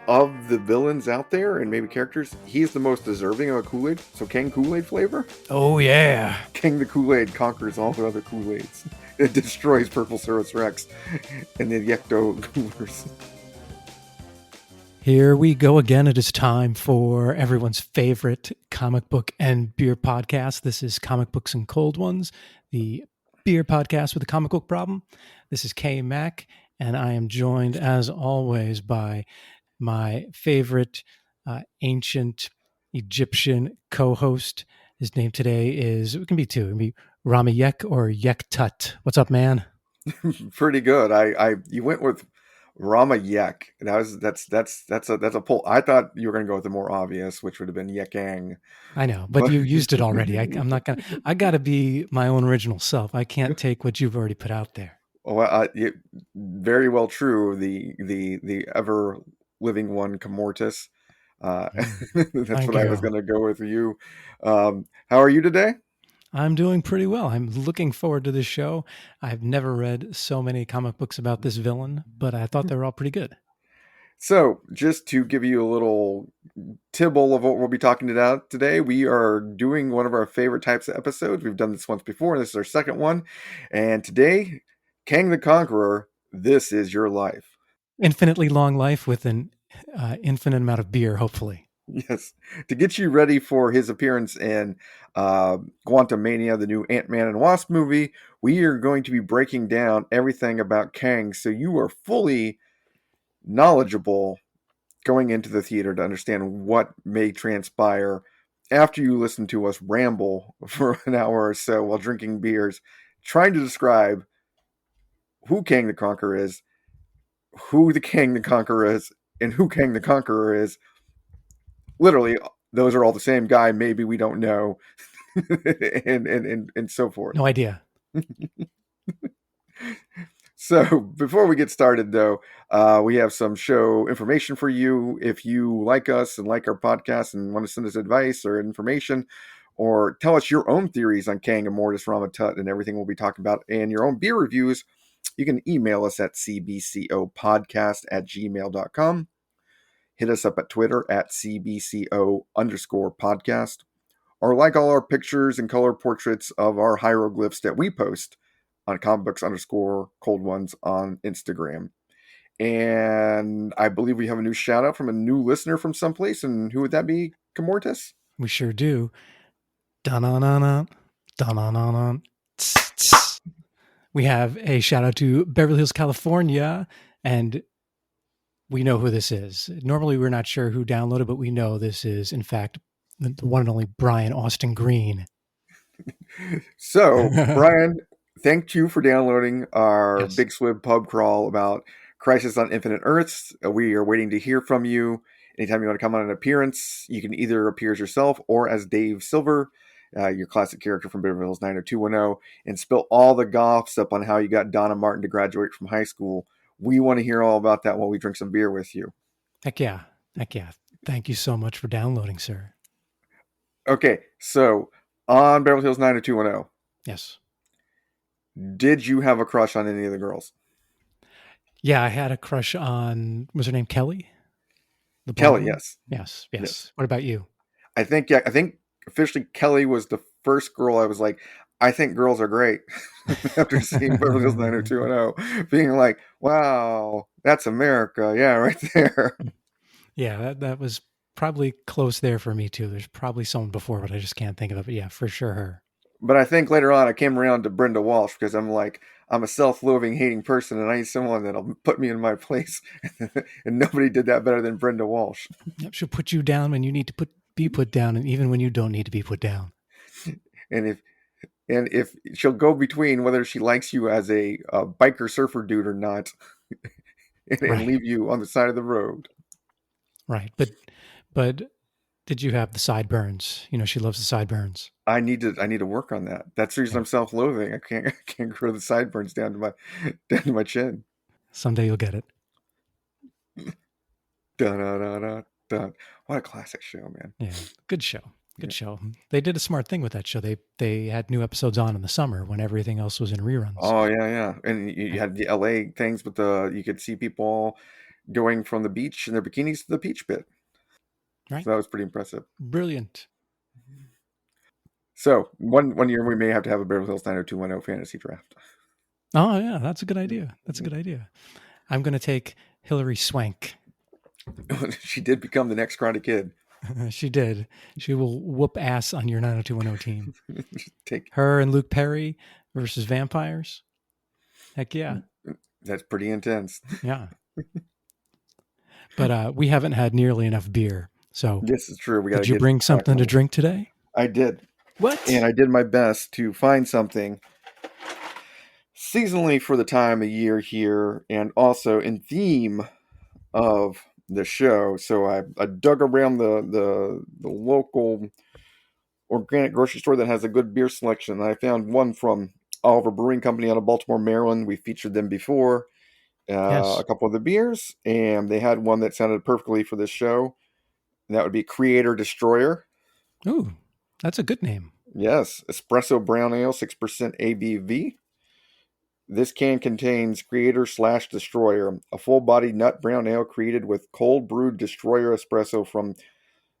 of the villains out there and maybe characters, he's the most deserving of a Kool-Aid. So Kang Kool-Aid flavor? Oh, yeah. Kang the Kool-Aid conquers all the other Kool-Aids. It destroys Purple Cirrus Rex and the Yekto Coolers. Here we go again. It is time for everyone's favorite comic book and beer podcast. This is Comic Books and Cold Ones, the beer podcast with a comic book problem. This is KMac, and I am joined, as always, by my favorite ancient Egyptian co-host. His name today is, it can be two. It can be Yek or Yek Tut. What's up, man? Pretty good. You went with Yek. That's a pull. I thought you were going to go with the more obvious, which would have been Yekang. I know, but you used it already. I'm not gonna. I got to be my own original self. I can't take what you've already put out there. Well, very well true. The ever living one, Commortus. That's what I was going to go with you. How are you today? I'm doing pretty well. I'm looking forward to this show. I've never read so many comic books about this villain, but I thought they were all pretty good. So, just to give you a little tibble of what we'll be talking about today, we are doing one of our favorite types of episodes. We've done this once before, and this is our second one. And today, Kang the Conqueror, this is your life. Infinitely long life with an infinite amount of beer, hopefully. Yes, to get you ready for his appearance in Quantumania, the new Antman and Wasp movie, we are going to be breaking down everything about Kang, so you are fully knowledgeable going into the theater to understand what may transpire after you listen to us ramble for an hour or so while drinking beers, trying to describe who Kang the Conqueror is, who the Kang the Conqueror is, and who Kang the Conqueror is. Literally, those are all the same guy. Maybe we don't know, and so forth. No idea. So before we get started, though, we have some show information for you. If you like us and like our podcast and want to send us advice or information, or tell us your own theories on Kang and Mortis, Ramatut, and everything we'll be talking about, and your own beer reviews, you can email us at cbcopodcast@gmail.com. Hit us up at Twitter at cbco_podcast, or like all our pictures and color portraits of our hieroglyphs that we post on comicbooks_cold ones on Instagram. And I believe we have a new shout out from a new listener from someplace. And who would that be, Commortus? We sure do. Dun-dun-dun-dun. Dun-dun-dun-dun. We have a shout out to Beverly Hills, California, and we know who this is. Normally, we're not sure who downloaded, but we know this is, in fact, the one and only Brian Austin Green. So, Brian, thank you for downloading our Big Swib pub crawl about Crisis on Infinite Earths. We are waiting to hear from you. Anytime you want to come on an appearance, you can either appear as yourself or as Dave Silver, your classic character from Beverly Hills 90210, and spill all the gossip on how you got Donna Martin to graduate from high school. We want to hear all about that while we drink some beer with you. Heck yeah. Heck yeah. Thank you so much for downloading, sir. Okay, so on Beverly Hills 90210. Yes. Did you have a crush on any of the girls? Yeah, I had a crush on, was her name Kelly? Kelly, yes. Yes. What about you? I think officially Kelly was the first girl I was like, I think girls are great. After seeing Beverly Hills 90210, being like, wow, that's America. Yeah, right there. Yeah, that was probably close there for me too. There's probably someone before, but I just can't think of it. But yeah, for sure her. But I think later on I came around to Brenda Walsh because I'm a self-loathing, hating person, and I need someone that'll put me in my place. And nobody did that better than Brenda Walsh. Yep, she'll put you down when you need to be put down, and even when you don't need to be put down. And if she'll go between whether she likes you as a biker surfer dude or not, and leave you on the side of the road. Right, but did you have the sideburns? You know, she loves the sideburns. I need to work on that. That's the reason I'm self-loathing. I can't grow the sideburns down to my chin. Someday you'll get it. Dun, dun, dun, dun, dun. What a classic show, man. Yeah, good show. Good show. They did a smart thing with that show. They had new episodes on in the summer when everything else was in reruns. Oh yeah. And you had the LA things with you could see people going from the beach in their bikinis to the peach pit. Right. So that was pretty impressive. Brilliant. So one year we may have to have a Beverly Hills 90210 fantasy draft. Oh, yeah. That's a good idea. That's a good idea. I'm going to take Hillary Swank. She did become the next Karate Kid. She did. She will whoop ass on your 90210 team. Take Her and Luke Perry versus vampires. Heck yeah. That's pretty intense. Yeah. But we haven't had nearly enough beer. So This is true. We got to did you get bring back something on to it. drink today? I did. What? And I did my best to find something seasonally for the time of year here and also in theme of the show. So I dug around the local organic grocery store that has a good beer selection. I found one from Oliver Brewing Company out of Baltimore, Maryland. We featured them before, a Yes. couple of the beers, and they had one that sounded perfectly for this show. And that would be Creator Destroyer. Ooh, that's a good name. Yes, espresso brown ale, 6% ABV. This can contains Creator slash Destroyer, a full-bodied nut brown ale created with cold brewed Destroyer espresso from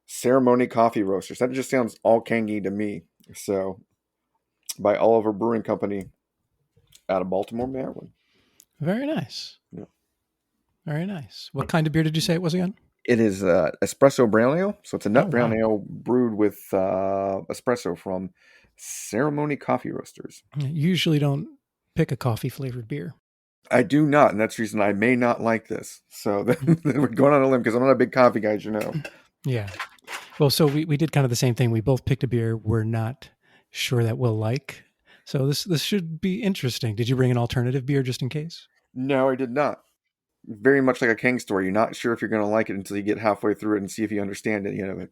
Ceremony Coffee Roasters. That just sounds all kangy to me. So, by Oliver Brewing Company out of Baltimore, Maryland. Very nice. Yeah. Very nice. What kind of beer did you say it was again? It is espresso brown ale, so it's a Oh, nut brown wow. ale brewed with espresso from Ceremony Coffee Roasters. You usually don't pick a coffee flavored beer. I do not, and that's the reason I may not like this. So we're going on a limb because I'm not a big coffee guy, as you know. Yeah. Well, so we did kind of the same thing. We both picked a beer we're not sure that we'll like. So this should be interesting. Did you bring an alternative beer just in case? No, I did not. Very much like a King story. You're not sure if you're going to like it until you get halfway through it and see if you understand any of it.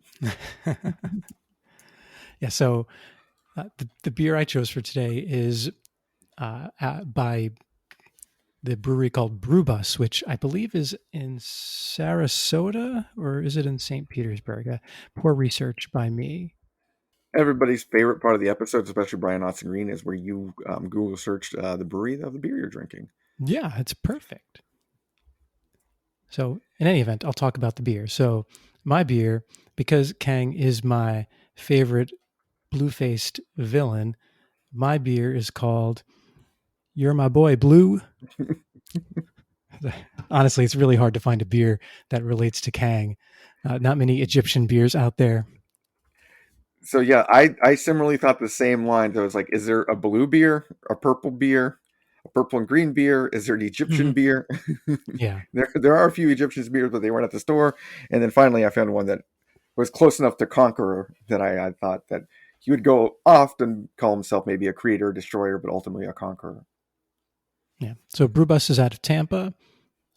Yeah. So the beer I chose for today is by the brewery called Brewbus, which I believe is in Sarasota, or is it in St. Petersburg? Poor research by me. Everybody's favorite part of the episode, especially Brian Austin Green, is where you Google searched the brewery of the beer you're drinking. Yeah, it's perfect. So, in any event, I'll talk about the beer. So, my beer, because Kang is my favorite blue faced villain, my beer is called You're My Boy Blue. Honestly, it's really hard to find a beer that relates to Kang. Not many Egyptian beers out there. So yeah, I similarly thought the same lines. I was like, is there a blue beer, a purple beer, a purple and green beer? Is there an Egyptian Mhm. beer? Yeah. There are a few Egyptian beers, but they weren't at the store. And then finally, I found one that was close enough to Conqueror that I thought that he would go oft and call himself maybe a creator or destroyer, but ultimately a conqueror. Yeah. So, Brewbus is out of Tampa.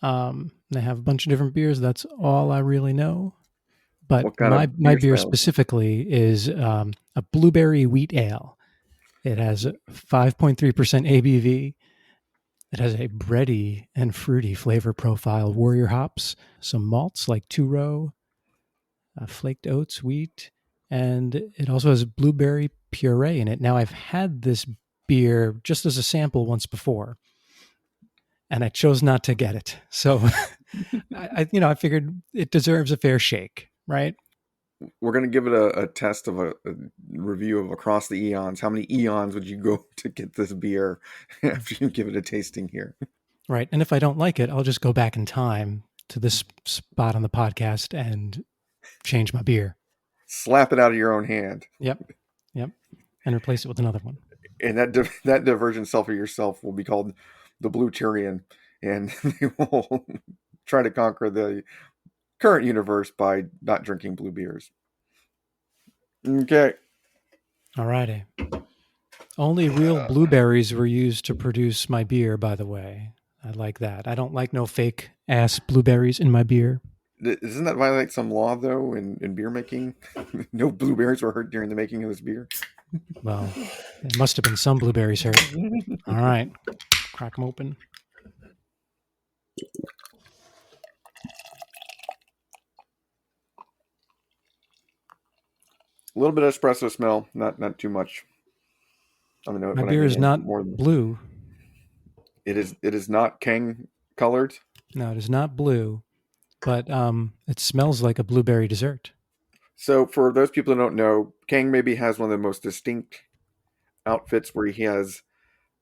They have a bunch of different beers. That's all I really know. But What kind my of my beer beer style? specifically is a blueberry wheat ale. It has 5.3% ABV. It has a bready and fruity flavor profile. Warrior hops, some malts like two row, flaked oats, wheat, and it also has blueberry puree in it. Now I've had this beer just as a sample once before, and I chose not to get it. So I figured it deserves a fair shake, right? We're going to give it a test of a review of across the eons. How many eons would you go to get this beer after you give it a tasting here? Right. And if I don't like it, I'll just go back in time to this spot on the podcast and change my beer. Slap it out of your own hand. Yep. Yep. And replace it with another one. And that divergent self of yourself will be called the Blue Tyrian, and they will try to conquer the current universe by not drinking blue beers. Okay. All righty. Only real blueberries were used to produce my beer, by the way. I like that. I don't like no fake ass blueberries in my beer. Doesn't that violate some law, though, in beer making? No blueberries were hurt during the making of this beer. Well, there must have been some blueberries hurt. All right. Crack them open. A little bit of espresso smell, not too much. I don't know My when I beer get is in not more than blue. it is not Kang colored. No, it is not blue, but it smells like a blueberry dessert. So for those people that don't know, Kang maybe has one of the most distinct outfits where he has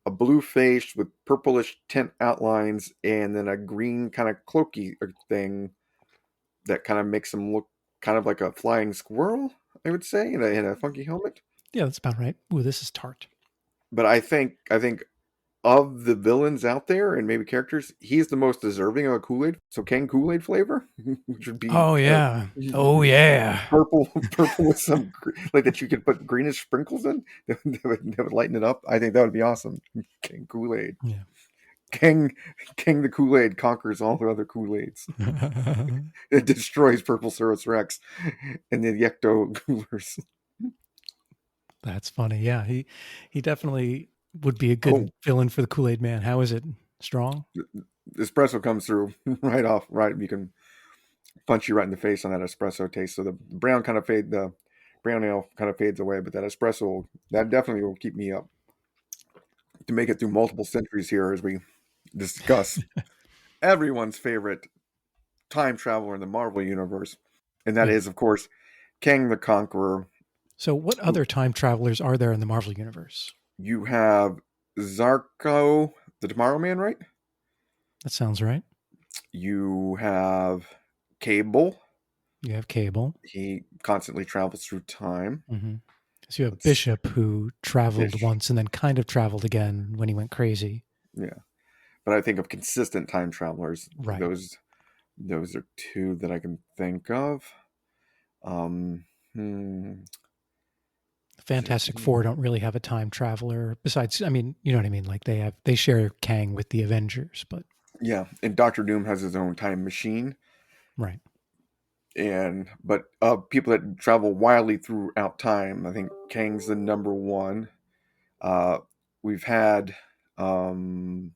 a blue face with purplish tint outlines and then a green kind of cloaky thing that kind of makes him look kind of like a flying squirrel, I would say, in a funky helmet. Yeah, that's about right. Ooh, this is tart. But I think of the villains out there and maybe characters, he's the most deserving of a Kool-Aid. So Kang Kool-Aid flavor, which would be Oh yeah. Oh yeah. purple with some like that you could put greenish sprinkles in that would lighten it up. I think that would be awesome. Kang Kool-Aid. Yeah. King the Kool-Aid conquers all the other Kool-Aids. It destroys Purple Saurus Rex and the Yecto Coolers. That's funny. Yeah, he definitely would be a Oh, good villain for the Kool-Aid Man. How is it? Strong? the espresso comes through right off. Right, you can punch you right in the face on that espresso taste. So the brown ale kind of fades away, but that espresso that definitely will keep me up to make it through multiple centuries here as we discuss everyone's favorite time traveler in the Marvel universe, and that Yeah. is, of course, Kang the Conqueror. So what other time travelers are there in the Marvel universe? You have Zarko, the Tomorrow Man, right? That sounds right. You have Cable. You have Cable. He constantly travels through time. Mm-hmm. So you have Let's Bishop, who traveled Bish. once and then kind of traveled again when he went crazy. Yeah, but I think of consistent time travelers. Right. Those are two that I can think of. Um, hmm, Fantastic Four don't really have a time traveler. Besides, I mean, you know what I mean? Like they share Kang with the Avengers, but yeah, and Doctor Doom has his own time machine. right. But people that travel wildly throughout time, I think Kang's the number one. Uh, we've had, um,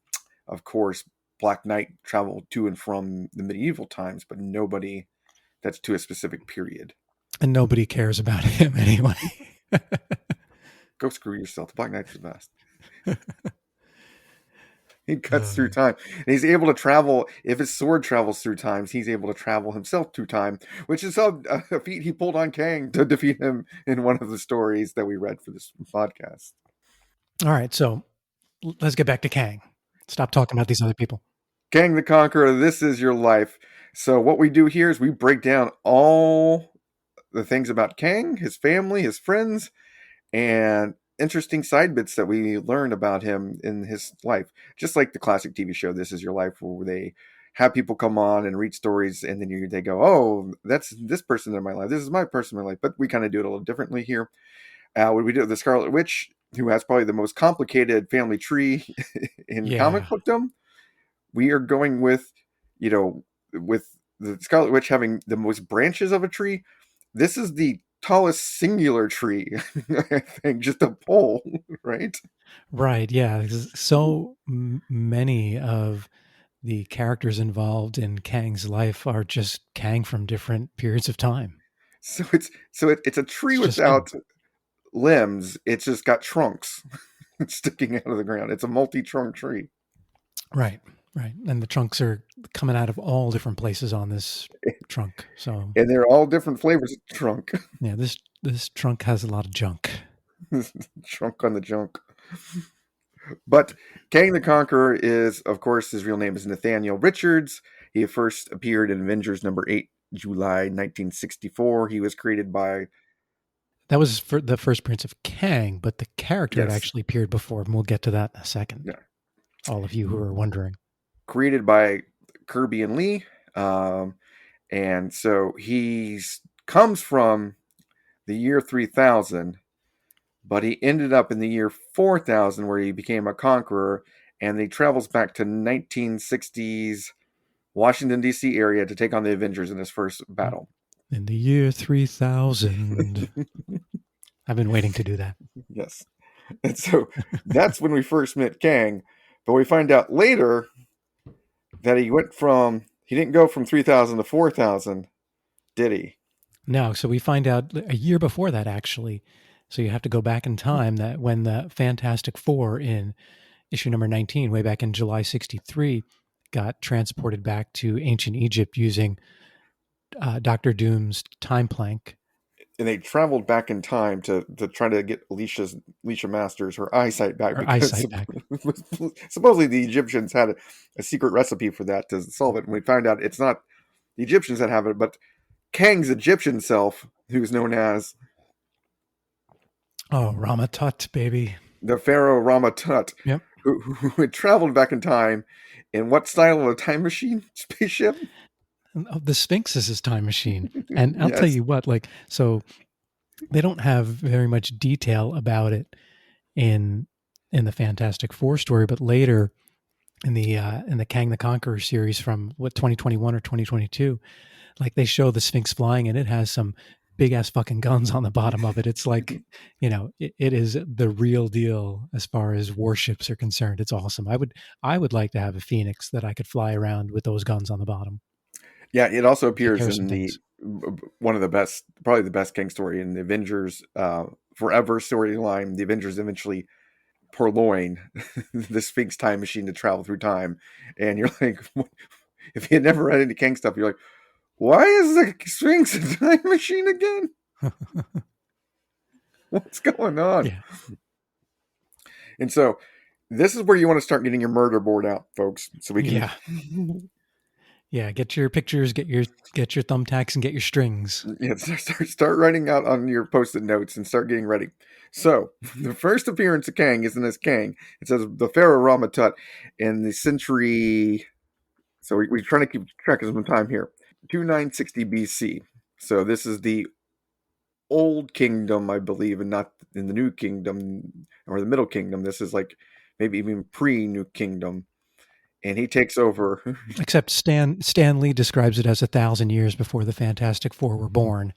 of course, Black Knight travel to and from the medieval times, but nobody that's to a specific period. And nobody cares about him anyway. Go screw yourself. The Black Knight's the best. He cuts through Uh, time, and he's able to travel. If his sword travels through times, he's able to travel himself through time, which is a feat he pulled on Kang to defeat him in one of the stories that we read for this podcast. all right, so let's get back to Kang. Stop talking about these other people. Kang the Conqueror, this is your life. So what we do here is we break down all the things about Kang, his family, his friends, and interesting side bits that we learn about him in his life. Just like the classic TV show This Is Your Life, where they have people come on and read stories, and then they go, "Oh, that's this person in my life. This is my person in my life." But we kind of do it a little differently here. What we do with the Scarlet Witch, who has probably the most complicated family tree in comic Yeah, bookdom, we are going with, with the Scarlet Witch having the most branches of a tree. This is the tallest singular tree, I think, just a pole, right? right. Yeah, so many of the characters involved in Kang's life are just Kang from different periods of time. It's a tree It's just him. without limbs. It's just got trunks sticking out of the ground. It's a multi-trunk tree, Right, right. And the trunks are coming out of all different places on this trunk. So and they're all different flavors of trunk. yeah, this trunk has a lot of junk. Trunk on the junk. But Kang the Conqueror is, of course, his real name is Nathaniel Richards. He first appeared in Avengers number 8, July 1964. He was created by, That was for the first appearance of Kang, but the character had yes, actually appeared before, and we'll get to that in a second. yeah, All of you who are wondering. created by Kirby and Lee. And so he comes from the year 3000, but he ended up in the year 4000 where he became a conqueror, and he travels back to 1960s Washington, D.C. area to take on the Avengers in his first battle. In the year 3000. I've been waiting to do that. Yes. And so that's when we first met Kang. But we find out later that he didn't go from 3000 to 4000, did he? No, so we find out a year before that, actually. So you have to go back in time, that when the Fantastic Four in issue number 19, way back in July 63, got transported back to ancient Egypt using Doctor Doom's time plank. And they traveled back in time to try to get Alicia Masters her eyesight back, Or because eyesight back. supposedly the Egyptians had a secret recipe for that to solve it. And we find out it's not the Egyptians that have it, but Kang's Egyptian self, who's known as Oh, Ramatut, baby. the Pharaoh Ramatut, Yep. who had traveled back in time in what style of a time machine spaceship? The Sphinx is his time machine. And I'll tell Yes. you what, like, so they don't have very much detail about it in the Fantastic Four story, but later in the Kang the Conqueror series from 2021 or 2022, like they show the Sphinx flying and it has some big ass fucking guns on the bottom of it. It's like, it is the real deal as far as warships are concerned. It's awesome. I would like to have a Phoenix that I could fly around with those guns on the bottom. Yeah, it also Take appears care of in some the things. one of the best, probably the best Kang story in the Avengers Forever storyline. The Avengers eventually purloin the Sphinx time machine to travel through time, and you're like, if you had never read any Kang stuff, you're like, why is the Sphinx a time machine again? What's going on? Yeah. And so, this is where you want to start getting your murder board out, folks, so we can. Yeah. Yeah. Get your pictures, get your thumbtacks, and get your strings. Yeah, start writing out on your post-it notes and start getting ready. So, the first appearance of Kang isn't as Kang. It says the Pharaoh Ramatut in the century. So we're trying to keep track of some time here. 2960 BC. So this is the old kingdom, I believe, and not in the new kingdom or the middle kingdom. This is like maybe even pre-new kingdom. And he takes over. Except Stan Lee describes it as 1,000 years before the Fantastic Four were born.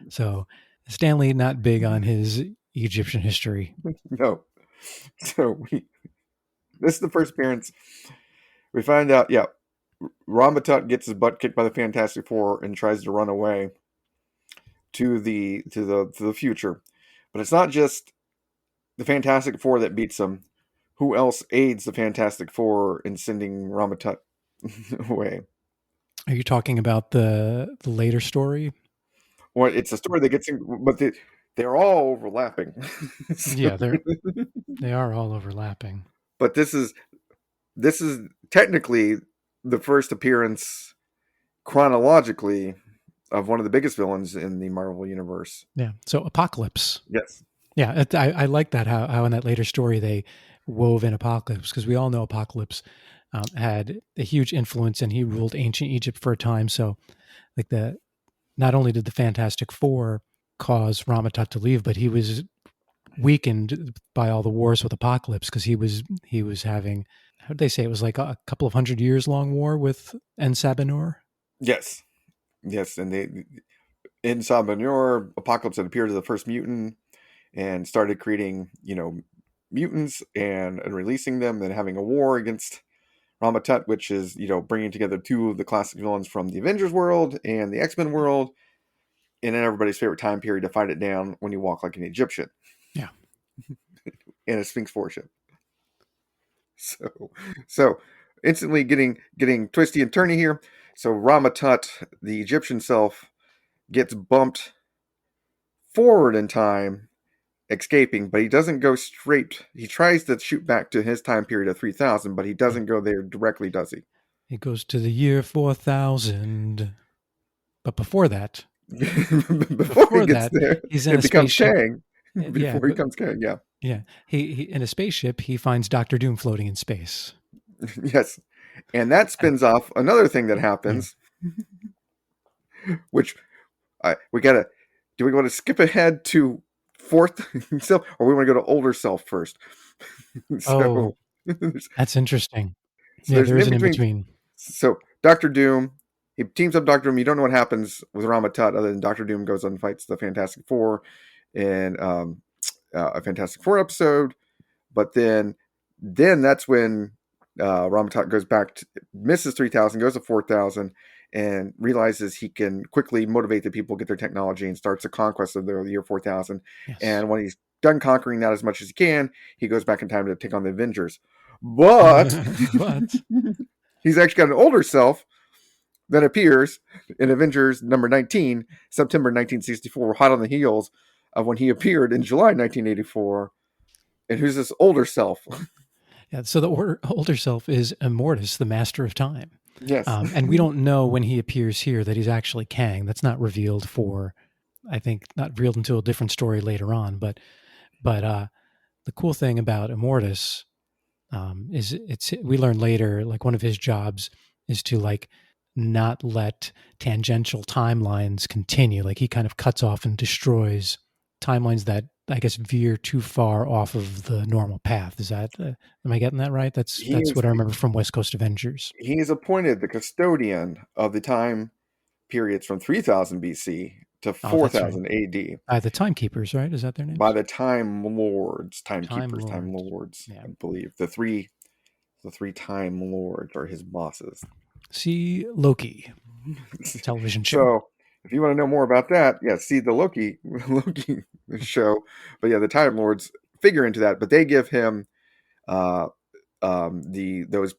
So Stan Lee not big on his Egyptian history. No. So this is the first appearance. We find out, yeah, Ramatut gets his butt kicked by the Fantastic Four and tries to run away to the future. But it's not just the Fantastic Four that beats him. Who else aids the Fantastic Four in sending Ramatut away? Are you talking about the later story? Well, it's a story that gets in, but they're all overlapping. So- Yeah, they are all overlapping. but this is technically the first appearance chronologically of one of the biggest villains in the Marvel universe. Yeah. So Apocalypse. Yes. Yeah, I like that how in that later story they wove in Apocalypse, because we all know Apocalypse had a huge influence and he ruled ancient Egypt for a time. So like not only did the Fantastic Four cause Ramatut to leave, but he was weakened by all the wars with Apocalypse, because he was having, how did they say, it was like a couple of 100 years long war with Ensabanur. Yes. Yes. And in Sabanur, Apocalypse had appeared as the first mutant and started creating, mutants and releasing them, then having a war against Ramatut, which is, bringing together two of the classic villains from the Avengers world and the X-Men world, and in everybody's favorite time period to fight it down when you walk like an Egyptian. Yeah. In a Sphinx warship. So instantly getting twisty and turny here. So Ramatut, the Egyptian self, gets bumped forward in time, escaping, but he doesn't go straight. He tries to shoot back to his time period of 3000, but he doesn't go there directly, does he? It goes to the year 4000. But before that, Before he gets there, he's in it a becomes spaceship. Kang. Yeah, Before he becomes Kang, yeah. yeah. He in a spaceship, he finds Doctor Doom floating in space. Yes. And that spins off another thing that Yeah. happens, which we gotta. Do we want to skip ahead to fourth self, or we want to go to older self first? Oh, so, there's, that's interesting. so Yeah, there's there an is in an in between. between. So Doctor Doom, he teams up Doctor Doom. You don't know what happens with Ramatut other than Doctor Doom goes and fights the Fantastic Four in a Fantastic Four episode. But then that's when Ramatut goes back, misses 3000, goes to 4000, and realizes he can quickly motivate the people, get their technology, and starts a conquest of the year 4000. Yes. And when he's done conquering that as much as he can, he goes back in time to take on the Avengers. But But He's actually got an older self that appears in Avengers number 19, September 1964, hot on the heels of when he appeared in July 1984. And who's this older self? Yeah, so the older self is Immortus, the Master of Time. Yes. And we don't know when he appears here that he's actually Kang. That's not revealed for, I think, not revealed until a different story later on. But the cool thing about Immortus is we learn later, like one of his jobs is to like not let tangential timelines continue. Like he kind of cuts off and destroys timelines that I guess veer too far off of the normal path. Is that am I getting that right? That's what I remember from West Coast Avengers. He is appointed the custodian of the time periods from 3000 BC to Oh, that's right. 4000 AD The Timekeepers, right? Is that their names? by the Time Lords, Time Time Lords, yeah. I believe. The three Time Lords are his bosses. See Loki, television show. So if you want to know more about that, yeah, see the Loki show. But yeah, the Time Lords figure into that, but they give him those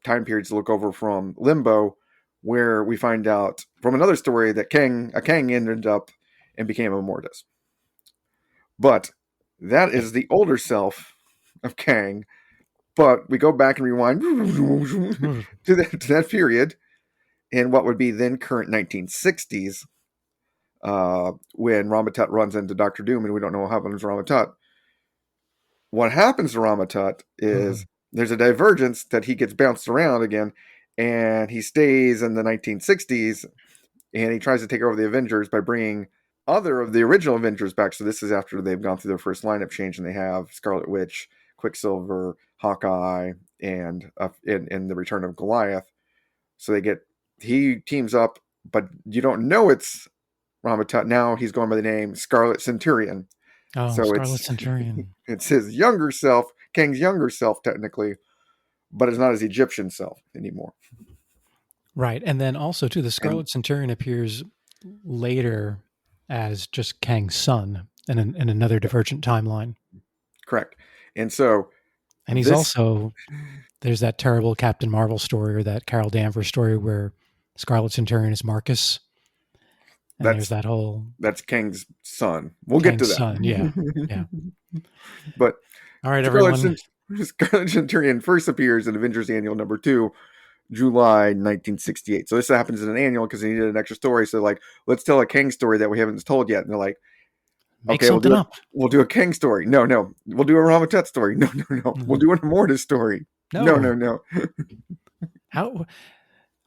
time periods to look over from Limbo, where we find out from another story that Kang ended up and became Immortus. But that is the older self of Kang. But we go back and rewind to that period in what would be then current 1960s, when Ramatut runs into Doctor Doom, and we don't know what happens to Ramatut. What happens to Ramatut is there's a divergence that he gets bounced around again, and he stays in the 1960s, and he tries to take over the Avengers by bringing other of the original Avengers back. So this is after they've gone through their first lineup change, and they have Scarlet Witch, Quicksilver, Hawkeye, and the return of Goliath. So he teams up, but you don't know it's Ramatut. Now he's going by the name Scarlet Centurion. Oh, So Scarlet Centurion. It's his younger self, Kang's younger self, technically, but it's not his Egyptian self anymore. Right. And then also, too, the Scarlet Centurion appears later as just Kang's son in another divergent timeline. Correct. And so. And he's also, there's that terrible Captain Marvel story or that Carol Danvers story where Scarlet Centurion is Marcus. And there's that whole. That's Kang's son. We'll get to that. Son, yeah. Yeah. But all right, everyone. Scarlet Centurion first appears in Avengers Annual number 2, July 1968. So this happens in an annual because they needed an extra story. So like, let's tell a Kang story that we haven't told yet. And they're like, Make something up. We'll do a Kang story. No. We'll do a Ramatut story. No. We'll do an Immortus story. No. How?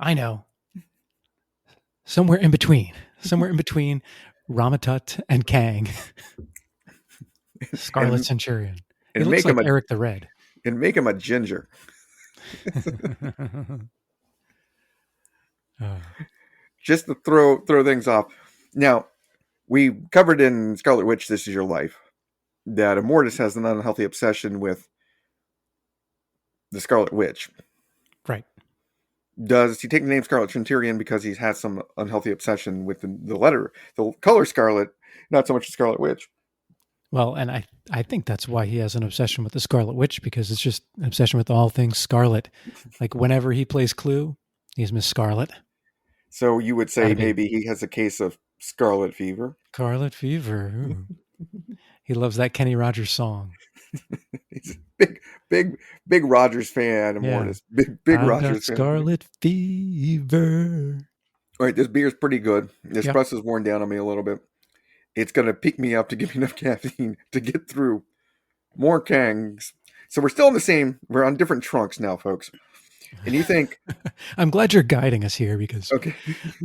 I know. Somewhere in between Ramatut and Kang. Scarlet Centurion. He looks like Eric the Red. And make him a ginger. Just to throw things off. Now, we covered in Scarlet Witch, This Is Your Life, that Immortus has an unhealthy obsession with the Scarlet Witch. Right. Does he take the name Scarlet Centurion because he's had some unhealthy obsession with the color Scarlet, not so much the Scarlet Witch? Well, and I think that's why he has an obsession with the Scarlet Witch, because it's just an obsession with all things Scarlet. Like whenever he plays Clue, he's Miss Scarlet. So you would say maybe he has a case of Scarlet Fever? Scarlet Fever. He loves that Kenny Rogers song. He's a big Rogers fan. Immortus. Big Rogers fan. Scarlet Fever. All right, this beer is pretty good. This Espresso's worn down on me a little bit. It's going to pick me up to give me enough caffeine to get through more Kangs. So we're on different trunks now, folks. And you think... I'm glad you're guiding us here because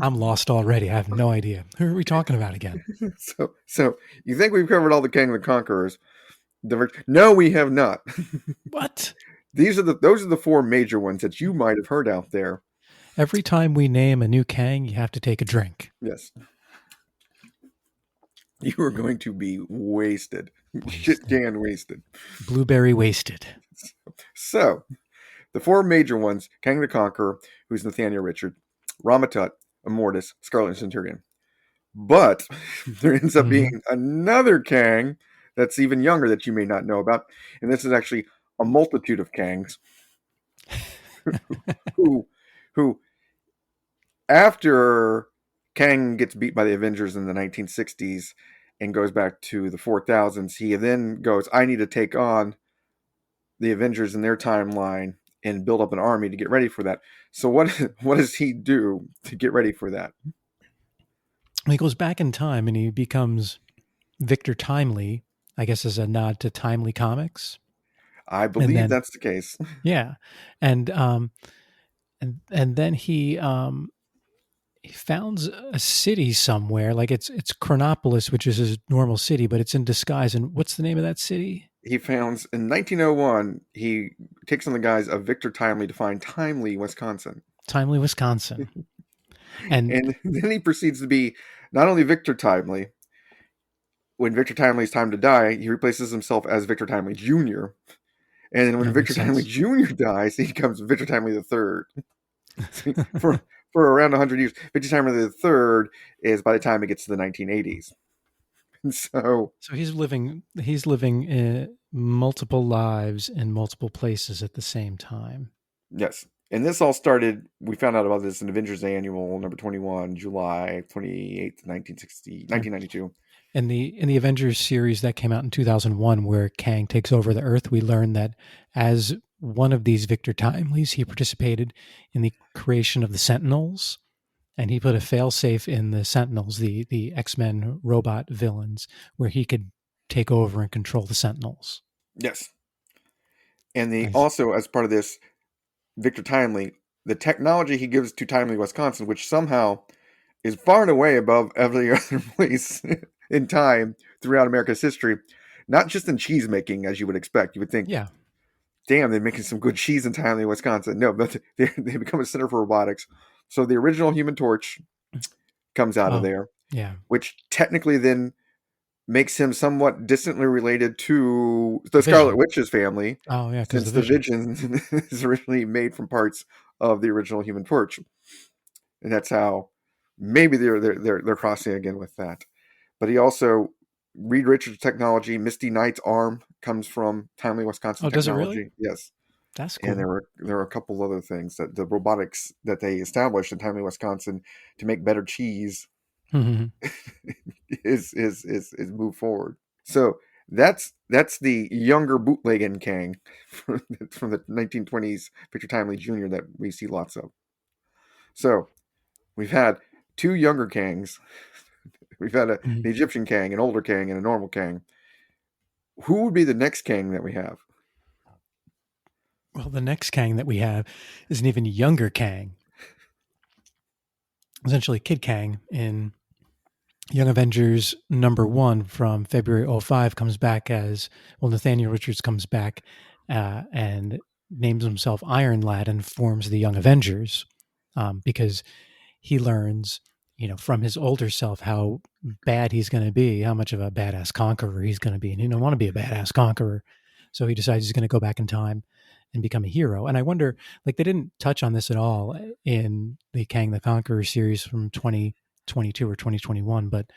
I'm lost already. I have no idea. Who are we talking about again? So you think we've covered all the Kang the Conquerors. No, we have not. What? Those are the 4 major ones that you might have heard out there. Every time we name a new Kang, you have to take a drink. Yes. You are going to be wasted. Shit can wasted. Blueberry wasted. So, the 4 major ones, Kang the Conqueror, who's Nathaniel Richard, Ramatut, Immortus, Scarlet Centurion. But there ends up being another Kang that's even younger that you may not know about. And this is actually a multitude of Kangs who who, after Kang gets beat by the Avengers in the 1960s and goes back to the 4000s, he then goes, I need to take on the Avengers in their timeline and build up an army to get ready for that. So what does he do to get ready for that? He goes back in time and he becomes Victor Timely, I guess as a nod to Timely Comics. I And believe then that's the case. yeah. And and then he founds a city somewhere. Like it's Chronopolis, which is his normal city, but it's in disguise. And what's the name of that city? He founds in 1901. He takes on the guise of Victor Timely to find Timely, Wisconsin, Timely, Wisconsin. And and then he proceeds to be not only Victor Timely. When Victor Timely's time to die, he replaces himself as Victor Timely Jr. And then when that Victor makes Timely sense. Jr. dies, he becomes Victor Timely the Third. for around 100 years, Victor Timely the Third is by the time it gets to the 1980s. And so So he's living multiple lives in multiple places at the same time. yes, and this all started. We found out about this in Avengers Annual number 21, July 28th, 1992. In the Avengers series that came out in 2001, where Kang takes over the Earth, we learn that as one of these Victor Timelies, he participated in the creation of the Sentinels, and he put a failsafe in the Sentinels, the X-Men robot villains, where he could take over and control the Sentinels. Yes, and the Nice. also as part of this, Victor Timely, the technology he gives to Timely, Wisconsin, which somehow is far and away above every other place in time throughout America's history, not just in cheese making, as you would expect. You would think, Yeah. damn, they're making some good cheese in Timely, Wisconsin. No, but they become a center for robotics. So the original Human Torch comes out of Oh, there, yeah. which technically then makes him somewhat distantly related to the The Scarlet Vision. Witch's family, Oh, yeah, because the since the Vision. Vision is originally made from parts of the original Human Torch, and that's how maybe they're crossing again with that. But he also Reed Richards technology, Misty Knight's arm comes from Timely Wisconsin Oh, does it really? technology. Yes, That's and cool. there are a couple other things that the robotics that they established in Timely Wisconsin to make better cheese is moved forward. So that's the younger bootlegging Kang from the 1920s, Victor Timely Jr. that we see lots of. So we've had two younger Kangs. We've had an Egyptian Kang, an older Kang, and a normal Kang. Who would be the next Kang that we have? Well, the next Kang that we have is an even younger Kang, essentially Kid Kang in Young Avengers #1 from February '05 comes back as, well, Nathaniel Richards comes back and names himself Iron Lad and forms the Young Avengers because he learns, from his older self how bad he's going to be, how much of a badass conqueror he's going to be. And he don't want to be a badass conqueror. So he decides he's going to go back in time and become a hero. And I wonder, like, they didn't touch on this at all in the Kang the Conqueror series from 2022 or 2021, but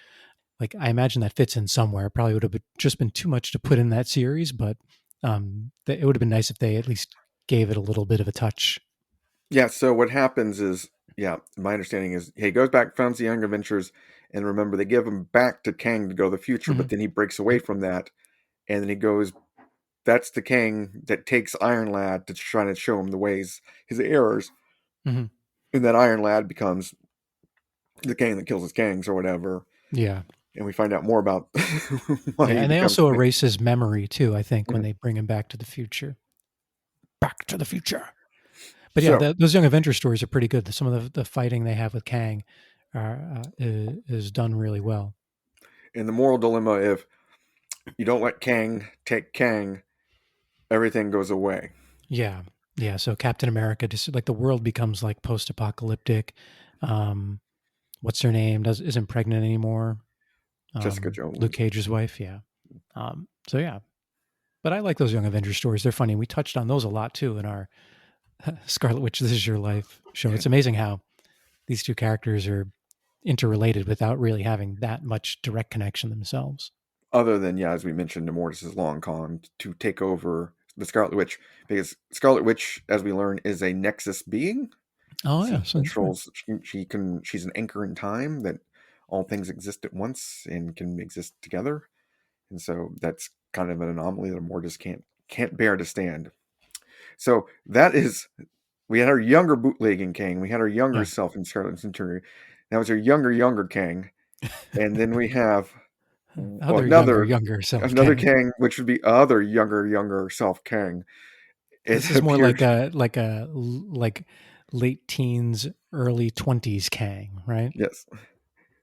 like, I imagine that fits in somewhere. It probably would have just been too much to put in that series, but it would have been nice if they at least gave it a little bit of a touch. Yeah, so what happens is, yeah, my understanding is he goes back, founds the Young Adventures, and remember, they give him back to Kang to go to the future, Mm-hmm. but then he breaks away from that, and then he goes, that's the Kang that takes Iron Lad to try to show him the ways, his errors, Mm-hmm. and that Iron Lad becomes the Kang that kills his Kangs or whatever, Yeah. and we find out more about why Yeah, he and they becomes also Kang. erase his memory too, I think, when Mhm. they bring him back to the future. Back to the future. But yeah, So, those Young Avenger stories are pretty good. Some of the fighting they have with Kang is done really well. in the moral dilemma, if you don't let Kang take Kang, everything goes away. Yeah, yeah. So Captain America, just like the world becomes like post-apocalyptic. Um, what's her name? Isn't pregnant anymore. Jessica Luke Jones. Cage's wife. Yeah. So yeah, but I like those Young Avenger stories. They're funny. We touched on those a lot too in our Scarlet Witch: This Is Your Life show. It's amazing how these two characters are interrelated without really having that much direct connection themselves. Other than, yeah, as we mentioned, Immortus' long con to take over the Scarlet Witch, because Scarlet Witch, as we learn, is a Nexus being. Oh So yeah, she so interesting. controls. She's an anchor in time that all things exist at once and can exist together. And so that's kind of an anomaly that Immortus can't bear to stand. So that is, we had our younger bootlegging Kang, we had our younger Yeah, self in Scarlet Centurion. That was our younger Kang, and then we have other another younger self another Kang. Kang, which would be other younger self Kang. This It is more appeared, like late teens, early 20s Kang, right? yes,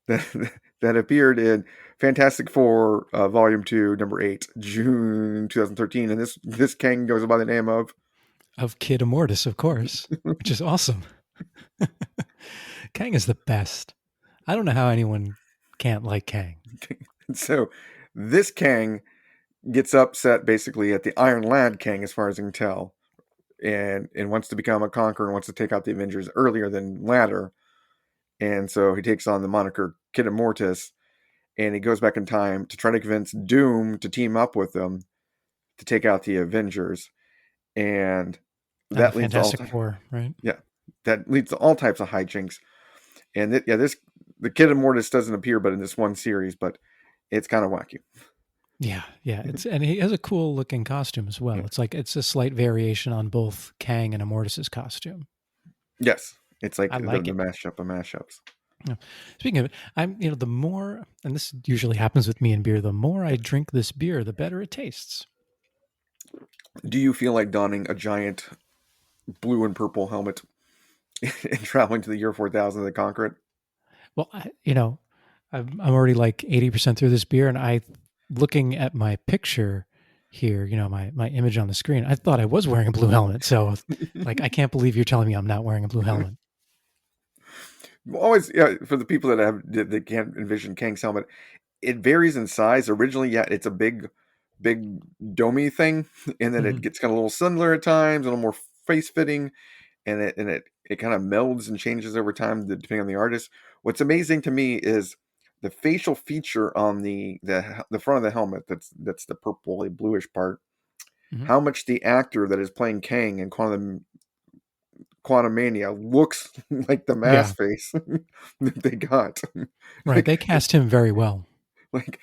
that that appeared in Fantastic Four, Volume Two, Number 8, June 2013, and this Kang goes by the name of. Of Kid Immortus, of course, which is awesome. Kang is the best. I don't know how anyone can't like Kang. So this Kang gets upset basically at the Iron Lad Kang, as far as I can tell, and wants to become a conqueror and wants to take out the Avengers earlier than Ladder. And so he takes on the moniker Kid Immortus, and he goes back in time to try to convince Doom to team up with them to take out the Avengers. And And the that leads to Fantastic Four, right? yeah, that leads to all types of hijinks. And this the Kid Immortus doesn't appear but in this one series, but it's kind of wacky. Yeah, yeah. And he has a cool looking costume as well. Yeah. It's a slight variation on both Kang and Immortus's costume. Yes, it's like I the like it. mashup of mashups. Yeah. Speaking of it, the more, and this usually happens with me in beer, the more I drink this beer, the better it tastes. Do you feel like donning a giant blue and purple helmet and traveling to the year 4000 to conquer it? Well, I'm already like 80% through this beer, and looking at my picture here, my image on the screen, I thought I was wearing a blue helmet. So, like, I can't believe you're telling me I'm not wearing a blue helmet. Always, yeah. For the people that can't envision Kang's helmet, it varies in size. Originally, yeah, it's a big domey thing, and then it Mhm. gets kind of a little similar at times, a little more face fitting, and it kind of melds and changes over time depending on the artist. What's amazing to me is the facial feature on the front of the helmet. That's the purpley bluish part. Mhm. How much the actor that is playing Kang in Quantumania looks like the Yeah, mask face that they got. right. like, They cast him very well. like,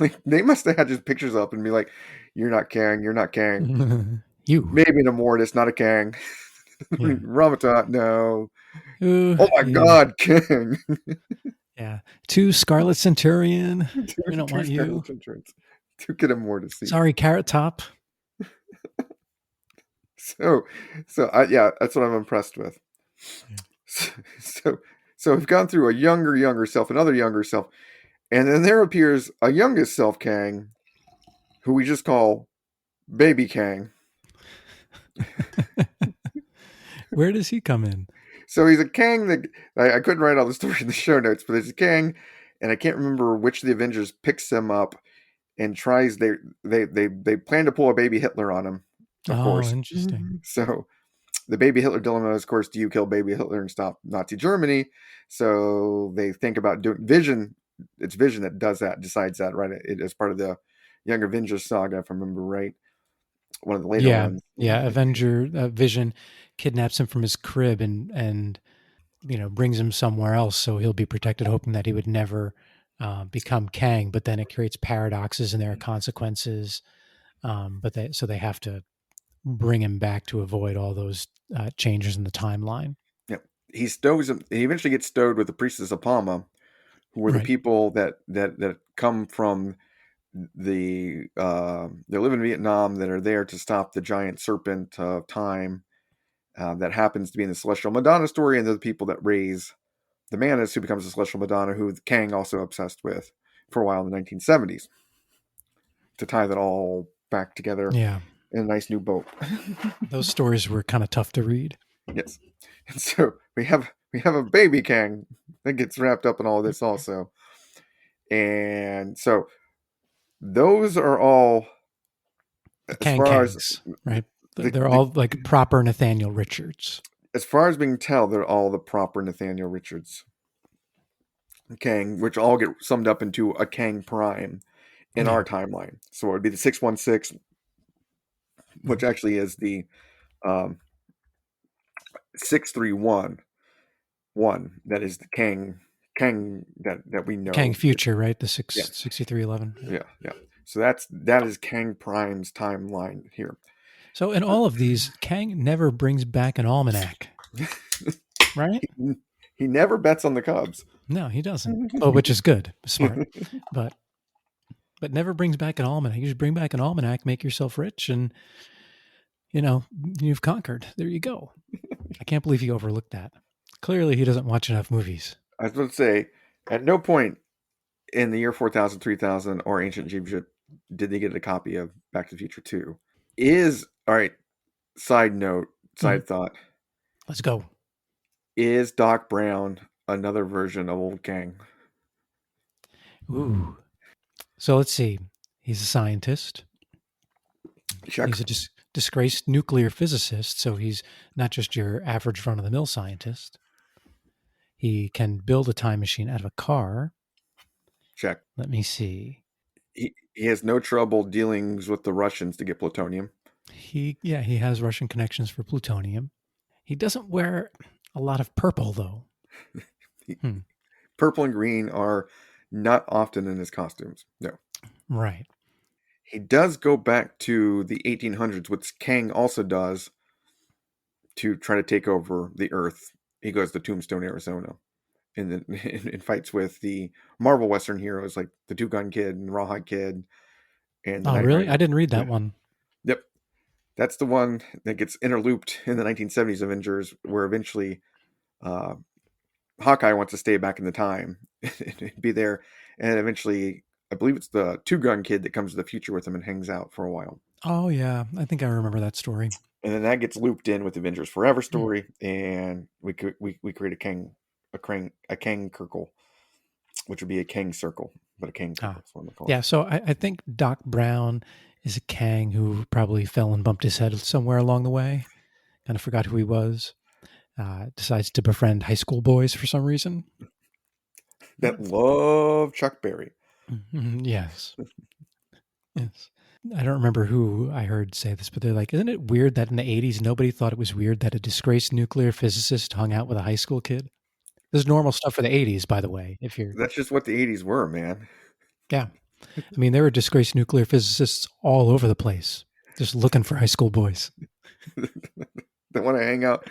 like they must have had just pictures up and be like, "You're not Kang. You're not Kang. You, Maybe an Immortus, not a Kang. yeah. Ramatot, no. Ooh, Oh my yeah, God, Kang. yeah. Two Scarlet Centurion. We don't Two want you. Scarlet entrants. To get Immortus see. Sorry, Carrot Top. So, yeah, that's what I'm impressed with. Yeah. So, so, so we've gone through a younger self, another younger self, and then there appears a youngest self Kang, who we just call Baby Kang. Where does he come in? So he's a Kang that I couldn't write all the story in the show notes, but there's a Kang, and I can't remember which of the Avengers picks him up and tries. They plan to pull a baby Hitler on him, of Oh, course. interesting. So the baby Hitler dilemma is, of course, do you kill baby Hitler and stop Nazi Germany? So they think about doing Vision. It's Vision that does that, decides that, right? It is part of the Young Avengers saga, if I remember right. One of the later Yeah, ones. yeah. Avenger Vision kidnaps him from his crib and brings him somewhere else so he'll be protected, hoping that he would never become Kang. But then it creates paradoxes and there are consequences. They have to bring him back to avoid all those changes in the timeline. Yeah, he stows him. He eventually gets stowed with the priestess of Palma, who were the Right. people that come from they live in Vietnam, that are there to stop the giant serpent of time that happens to be in the Celestial Madonna story, and they're the people that raise the Manus, who becomes the Celestial Madonna, who Kang also obsessed with for a while in the 1970s, to tie that all back together Yeah. in a nice new boat. Those stories were kind of tough to read. Yes, and so we have a baby Kang that gets wrapped up in all this also, and so those are all The as far as Kangs, right? They're the all like proper Nathaniel Richards. as far as we can tell, they're all the proper Nathaniel Richards Kang, which all get summed up into a Kang Prime in Yeah. our timeline. So it would be the 616, which Mhm. actually is the um, 631. That is the Kang that we Kang know. Future, right? The Yeah, 6311. Yeah. yeah. So that is Kang Prime's timeline here. So in all of these, Kang never brings back an almanac, right? He never bets on the Cubs. No, he doesn't. Oh, which is good, smart, but never brings back an almanac. You just bring back an almanac, make yourself rich, and you've conquered. There you go. I can't believe he overlooked that. Clearly, he doesn't watch enough movies. I was going to say, at no point in the year 4000, 3000, or ancient Egypt did they get a copy of Back to the Future 2. All right, side note, side thought. Let's go. Is Doc Brown another version of old Kang? Ooh. So let's see. He's a scientist. Check. He's a disgraced nuclear physicist, so he's not just your average run-of-the-mill scientist. He can build a time machine out of a car. Check. Let me see. He has no trouble dealings with the Russians to get plutonium. He has Russian connections for plutonium. He doesn't wear a lot of purple, though. Purple and green are not often in his costumes. No. Right. He does go back to the 1800s, which Kang also does, to try to take over the Earth. He goes to Tombstone, Arizona, and fights with the Marvel Western heroes like the Two Gun Kid and Rawhide Kid. And the Oh, Knight really? Rider. I didn't read that one. Yep. That's the one that gets interlooped in the 1970s Avengers, where eventually Hawkeye wants to stay back in the time and be there. And eventually, I believe it's the Two Gun Kid that comes to the future with him and hangs out for a while. Oh, yeah. I think I remember that story. And then that gets looped in with the Avengers Forever story, and we create a Kang Kirkle, which would be a Kang circle, but a Kang Kirkle. Yeah, so I think Doc Brown is a Kang who probably fell and bumped his head somewhere along the way. Kind of forgot who he was. Decides to befriend high school boys for some reason. That love Chuck Berry. Yes. Yes. I don't remember who I heard say this, but they're like, isn't it weird that in the 80s, nobody thought it was weird that a disgraced nuclear physicist hung out with a high school kid? This is normal stuff for the 80s, by the way. That's just what the 80s were, man. Yeah. I mean, there were disgraced nuclear physicists all over the place, just looking for high school boys. That want to hang out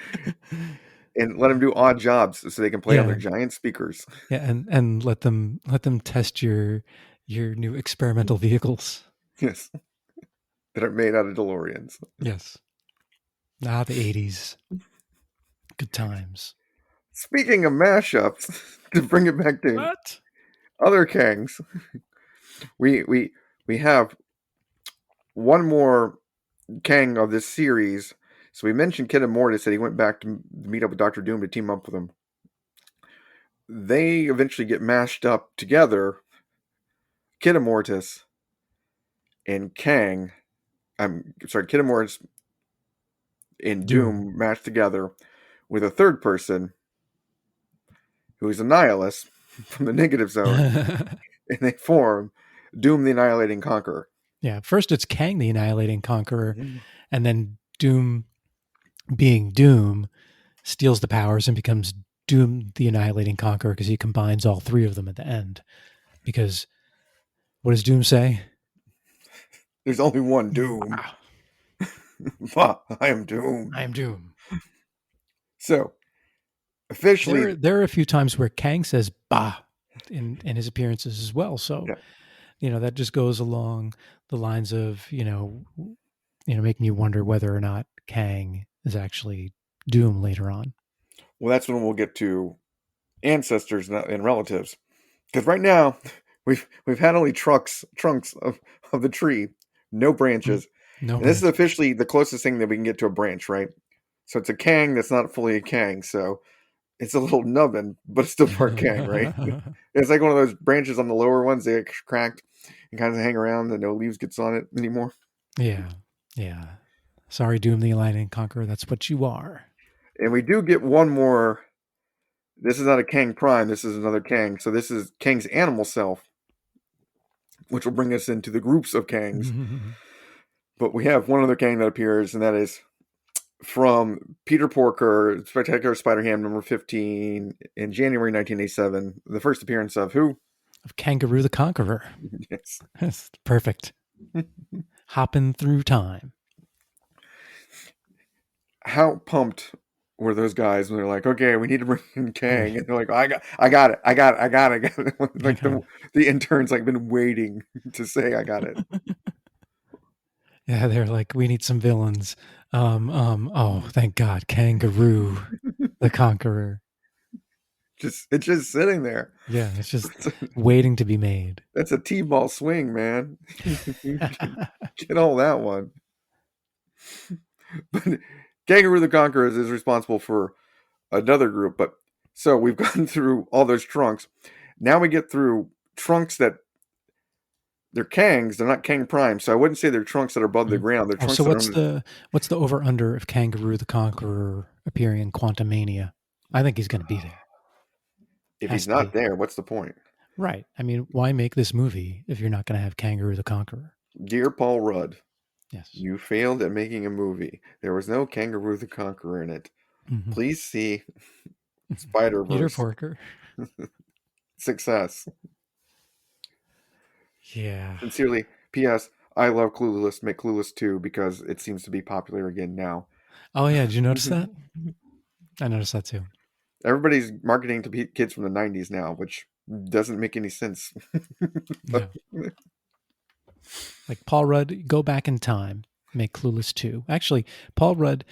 and let them do odd jobs so they can play on their giant speakers. Yeah, and let them test your new experimental vehicles. Yes. That are made out of DeLoreans. Yes. The 80s. Good times. Speaking of mashups, to bring it back to other Kangs, we have one more Kang of this series. So we mentioned Kid Immortus that he went back to meet up with Dr. Doom to team up with him. They eventually get mashed up together. Kid Immortus and Kang. Kid Immortus and Doom matched together with a third person who is a nihilist from the negative zone. And they form Doom the Annihilating Conqueror. Yeah, first it's Kang the Annihilating Conqueror, and then Doom, being Doom, steals the powers and becomes Doom the Annihilating Conqueror because he combines all three of them at the end. Because what does Doom say? There's only one Doom. I am Doom. I am Doom. So, officially... There are a few times where Kang says bah in his appearances as well. So, that just goes along the lines of, making you wonder whether or not Kang is actually Doom later on. Well, that's when we'll get to ancestors and relatives. Because right now, we've had only trunks of the tree, no branches. No, and this is officially the closest thing that we can get to a branch, right? So it's a Kang that's not fully a Kang, so it's a little nubbin, but it's still part Kang, right? It's like one of those branches on the lower ones that get cracked and kind of hang around and no leaves gets on it anymore. Yeah. Sorry, Doom the Annihilating Conqueror, that's what you are. And we do get one more. This is not a Kang Prime, this is another Kang. So this is Kang's animal self, which will bring us into the groups of Kangs. But we have one other Kang that appears, and that is from Peter Porker, Spectacular Spider-Ham number 15 in January 1987. The first appearance of who? Of Kangaroo the Conqueror. Yes. That's perfect. Hopping through time. How pumped were those guys when they're like, okay, we need to bring in Kang, and they're like, I got it. Like the intern's like been waiting to say I got it. Yeah, they're like, we need some villains. Oh, thank God, Kangaroo the Conqueror. It's just sitting there. Yeah, it's just waiting to be made. That's a T-ball swing, man. Get all that one. But Kangaroo the Conqueror is responsible for another group. But so we've gone through all those trunks. Now we get through trunks that they're Kangs. They're not Kang Prime. So I wouldn't say they're trunks that are above the ground. They're trunks so that what's the over under of Kangaroo the Conqueror appearing in Quantumania? I think he's going to be there. If he's not there, what's the point? Right. I mean, why make this movie if you're not going to have Kangaroo the Conqueror? Dear Paul Rudd, yes, you failed at making a movie. There was no Kangaroo the Conqueror in it. Mm-hmm. Please see Spider-Verse. Peter Porker. Success. Yeah. Sincerely, P.S. I love Clueless. Make Clueless 2 because it seems to be popular again now. Oh, yeah. Did you notice that? I noticed that too. Everybody's marketing to kids from the 90s now, which doesn't make any sense. No. Like Paul Rudd, go back in time, make Clueless 2. Actually, Paul Rudd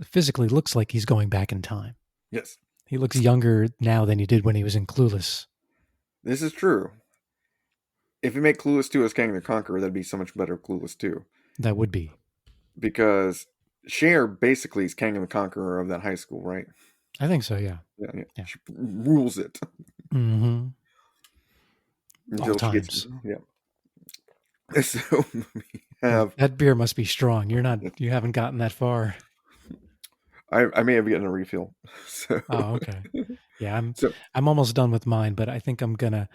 physically looks like he's going back in time. Yes. He looks younger now than he did when he was in Clueless. This is true. If you make Clueless 2 as Kang the Conqueror, that'd be so much better Clueless 2. That would be. Because Cher basically is Kang the Conqueror of that high school, right? I think so, yeah. Yeah. She rules it. Mm-hmm. All times. Gets, yeah. So we have... That beer must be strong. You haven't gotten that far. I may have gotten a refill. So. Oh, okay. Yeah, I'm almost done with mine, but I think I'm gonna.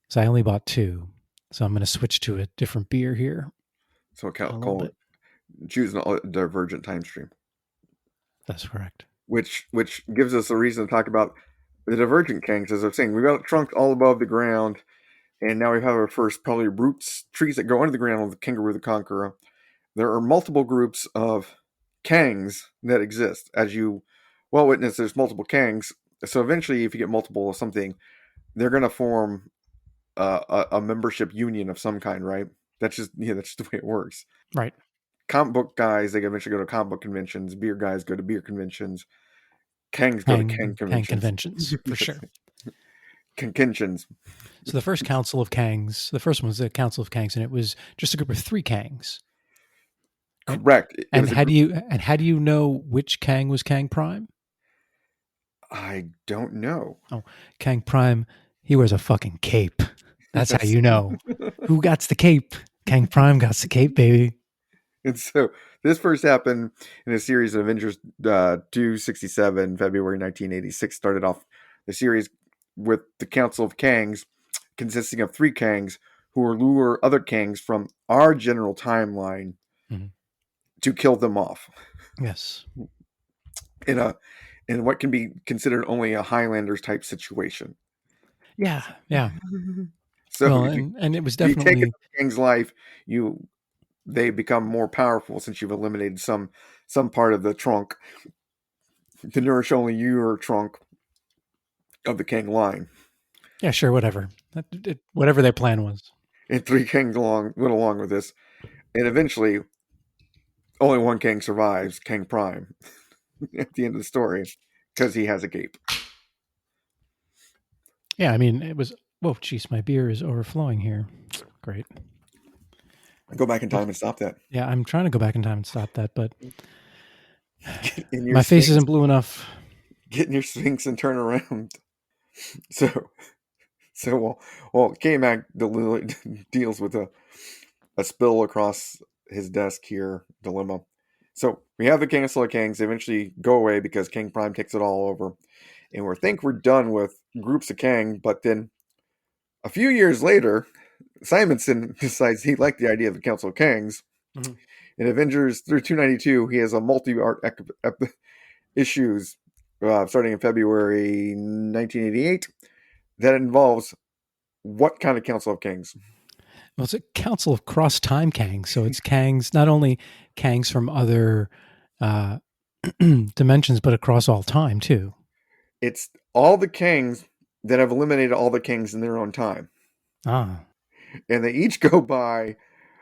So I only bought 2, so I'm gonna switch to a different beer here. So choose a divergent time stream. That's correct. Which gives us a reason to talk about the divergent Kangs. As I'm saying, we've got a trunk all above the ground, and now we have our first probably roots, trees that go under the ground with the Kangaroo the Conqueror. There are multiple groups of Kangs that exist. As you well witness, there's multiple Kangs. So eventually, if you get multiple of something, they're going to form a membership union of some kind, right? That's just the way it works. Right. Comic book guys, they eventually go to comic book conventions. Beer guys go to beer conventions. Kangs go to Kang conventions. Kang conventions, for sure. Conventions. So the first Council of Kangs, the first one was the Council of Kangs, and it was just a group of 3 Kangs. Correct. And how do you know which Kang was Kang Prime? I don't know. Oh, Kang Prime, he wears a fucking cape. That's how you know. Who got the cape? Kang Prime got the cape, baby. And so this first happened in a series of Avengers 267, February 1986. Started off the series with the Council of Kangs, consisting of 3 Kangs who will lure other Kangs from our general timeline to kill them off. Yes. In what can be considered only a Highlanders type situation. Yeah, yeah. So and it was definitely... you take a Kang's life, they become more powerful since you've eliminated some part of the trunk to nourish only your trunk of the Kang line. Yeah, sure, whatever. Whatever their plan was. And 3 Kangs went along with this. And eventually, only one Kang survives, Kang Prime, at the end of the story, because he has a cape. Yeah, I mean, it was... Whoa, jeez, my beer is overflowing here. Great. Go back in time and stop that. Yeah, I'm trying to go back in time and stop that, but my face isn't blue enough. Get in your Sphinx and turn around. So KMac deals with a spill across his desk here, dilemma. So we have the Council of Kangs. They eventually go away because Kang Prime takes it all over. And we think we're done with groups of Kang, but then a few years later, Simonson decides he liked the idea of the Council of Kangs, In Avengers through 292, he has a multi-art issues starting in February 1988 that involves what kind of Council of Kings? Well, it's a council of cross-time Kangs, so it's Kangs, not only Kangs from other uh, dimensions, but across all time too. It's all the Kings that have eliminated all the Kings in their own time, Ah, and they each go by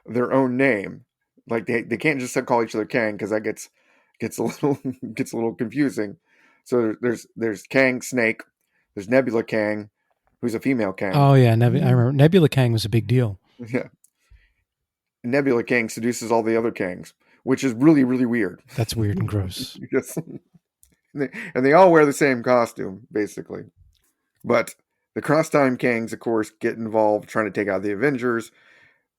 their own name. Like they can't just call each other Kang because that gets a little gets a little confusing. So there's Kang Snake, there's Nebula Kang, who's a female Kang. oh yeah, I remember Nebula Kang was a big deal. Yeah, Nebula Kang seduces all the other Kangs, which is really really weird. That's weird and gross. Because, and they all wear the same costume basically. But the Cross Time Kangs, of course, get involved trying to take out the Avengers.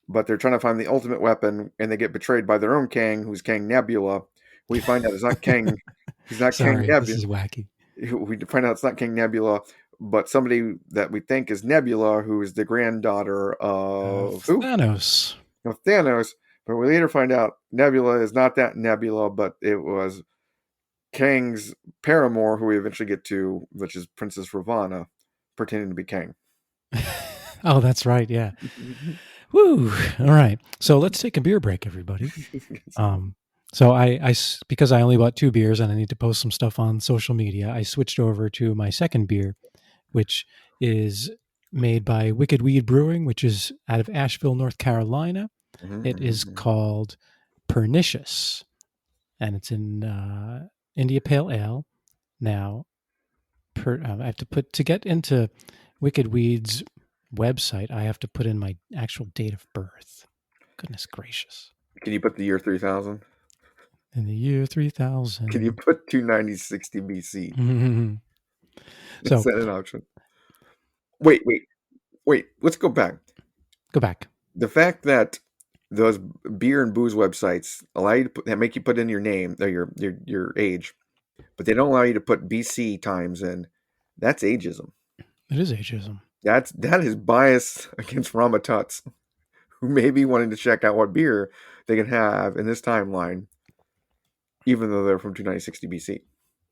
But they're trying to find the ultimate weapon, and they get betrayed by their own Kang, who's Kang Nebula. We find out it's not Kang. He's not Kang Sorry, this Nebula. is wacky. We find out it's not Kang Nebula, but somebody that we think is Nebula, who is the granddaughter of who? Thanos. Of Thanos. But we later find out Nebula is not that Nebula, but it was Kang's paramour, who we eventually get to, which is Princess Ravonna, pretending to be Kang. Oh, that's right. Yeah. Woo. All right. So let's take a beer break, everybody. So because I only bought 2 beers and I need to post some stuff on social media, I switched over to my second beer, which is made by Wicked Weed Brewing, which is out of Asheville, North Carolina. It is called Pernicious, and it's in India Pale Ale. Now, I have to get into Wicked Weed's website, I have to put in my actual date of birth. Goodness gracious. Can you put the year 3000? In the year 3000. Can you put 29060 BC? Mm-hmm. Is that an option? Wait. Let's go back. Go back. The fact that those beer and booze websites allow you to make you put in your name or your age, but they don't allow you to put BC times in. That's ageism. It is ageism. That is bias against Ramatuts, who may be wanting to check out what beer they can have in this timeline, even though they're from 29060 BC.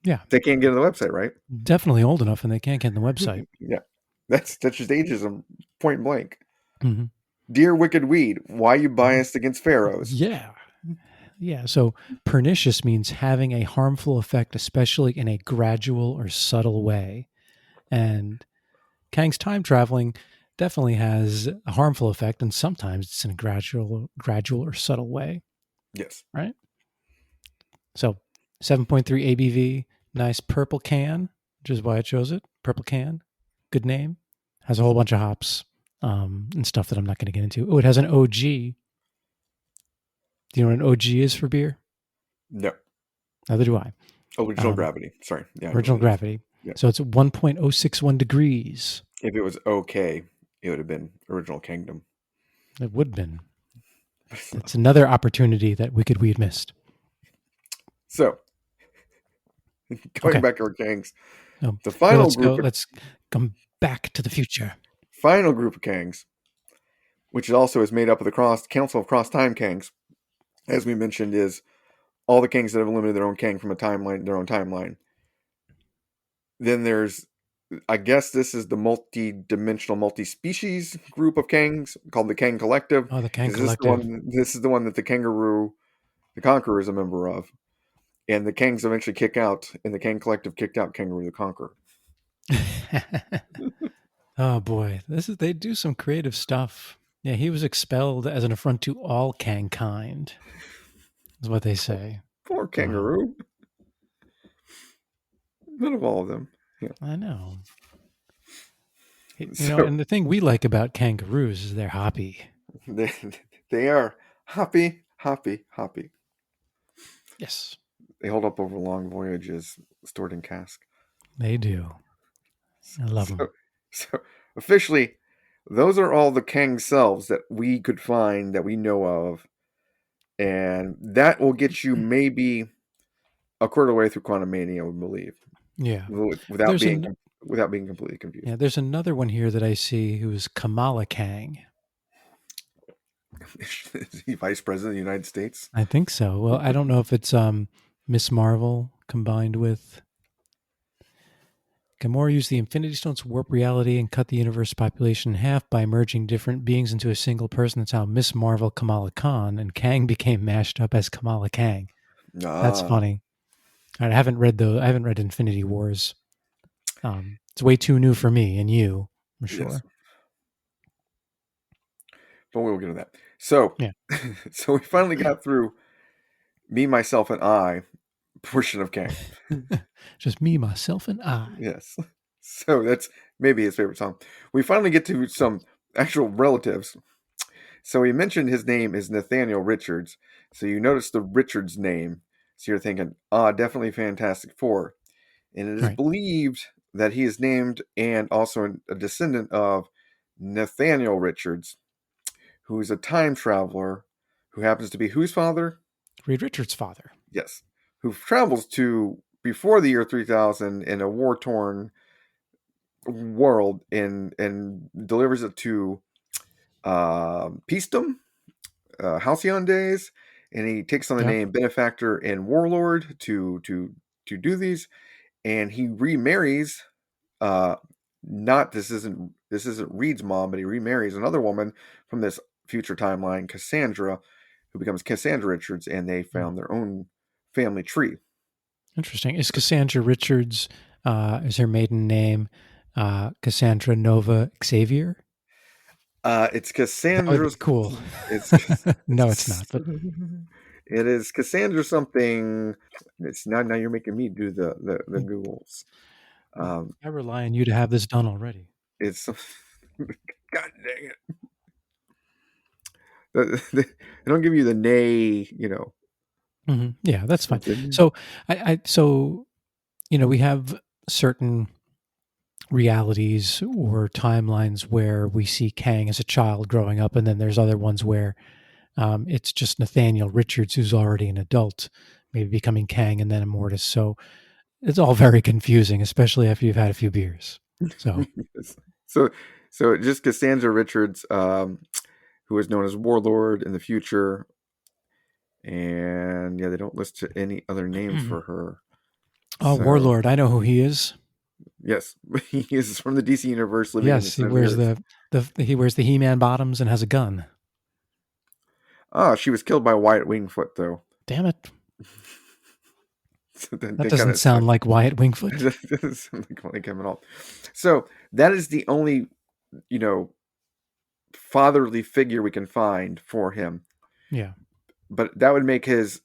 Yeah. They can't get on the website, right? Definitely old enough and they can't get on the website. Yeah. That's just ageism, point blank. Mm-hmm. Dear Wicked Weed, why are you biased against pharaohs? Yeah. Yeah. So pernicious means having a harmful effect, especially in a gradual or subtle way. And Kang's time traveling definitely has a harmful effect, and sometimes it's in a gradual or subtle way. Yes. Right? So 7.3 ABV, nice purple can, which is why I chose it. Purple can, good name. Has a whole bunch of hops and stuff that I'm not going to get into. Oh, it has an OG. Do you know what an OG is for beer? No. Neither do I. Original gravity. Sorry. Yeah. Original gravity. Yeah. So it's 1.061 degrees. If it was okay, it would have been Original Kingdom. It would have been. It's another opportunity that Wicked Weed missed. So, going back to our Kangs, the final group. Let's come back to the future. Final group of Kangs, which also is made up of the Council of Cross-Time Kangs, as we mentioned, is all the Kangs that have eliminated their own Kang from their own timeline. Then there's, I guess this is the multi-dimensional, multi-species group of Kangs called the Kang Collective. Oh, the Kang Collective. This is the one that the Kangaroo, the Conqueror, is a member of. And the Kangs eventually kick out, and the Kang Collective kicked out Kangaroo the Conqueror. Oh boy, they do some creative stuff. Yeah, he was expelled as an affront to all Kang kind, is what they say. Poor Kangaroo. None of all of them. Yeah. I know. And the thing we like about kangaroos is they're hoppy. They are hoppy. Yes. They hold up over long voyages stored in cask. They do. I love them. So officially, those are all the Kang selves that we could find that we know of. And that will get you maybe a quarter of the way through Quantumania, I would believe. Yeah. Without being completely confused. Yeah, there's another one here that I see who's Kamala Kang. Is he vice president of the United States? I think so. Well, I don't know if it's Miss Marvel combined with Gamora used the Infinity Stones to warp reality and cut the universe population in half by merging different beings into a single person. That's how Miss Marvel Kamala Khan and Kang became mashed up as Kamala Kang. That's Ah, funny. I haven't read I haven't read Infinity Wars. It's way too new for me and you, for yes. sure. But we'll get to that. So, Yeah. so we finally got through me, myself, and I portion of Kang. Just me, myself, and I. Yes. So that's maybe his favorite song. We finally get to some actual relatives. So he mentioned his name is Nathaniel Richards. So you notice the Richards name. So you're thinking, definitely Fantastic Four. And it is Right. believed that he is named and also a descendant of Nathaniel Richards, who is a time traveler who happens to be whose father? Reed Richards' father. Yes. Who travels to before the year 3000 in a war torn world and delivers it to Peacedom, Halcyon days, and he takes on the Yeah. name Benefactor and Warlord to do these, and he remarries. Uh, not this isn't Reed's mom, but he remarries another woman from this future timeline, Cassandra, who becomes Cassandra Richards, and they Hmm. found their own family tree. Interesting. Is Cassandra Richards, is her maiden name Cassandra Nova Xavier? It's That would be Cassandra's. cool. It's No, it's not. But it is Cassandra something. It's not now. You're making me do the Googles. well, Um, I rely on you to have this done already. it's God dang it. They don't give you the nay. Yeah, that's fine. Something. So, so we have certain realities or timelines where we see Kang as a child growing up, and then there's other ones where it's just Nathaniel Richards who's already an adult, maybe becoming Kang and then Immortus. So it's all very confusing, especially after you've had a few beers. So Yes. So just Cassandra Richards, who is known as Warlord in the future, and yeah, they don't list any other names for her. oh, So Warlord, I know who he is. yes, he is from the DC universe, living in the Yes, he Sin of the wears Earth. he wears the He-Man bottoms and has a gun. She was killed by Wyatt Wingfoot, though. Damn it. So then That they kind doesn't of stuck. sound like Wyatt Wingfoot. It doesn't sound like him at all. So that is the only, you know, fatherly figure we can find for him. Yeah. But that would make his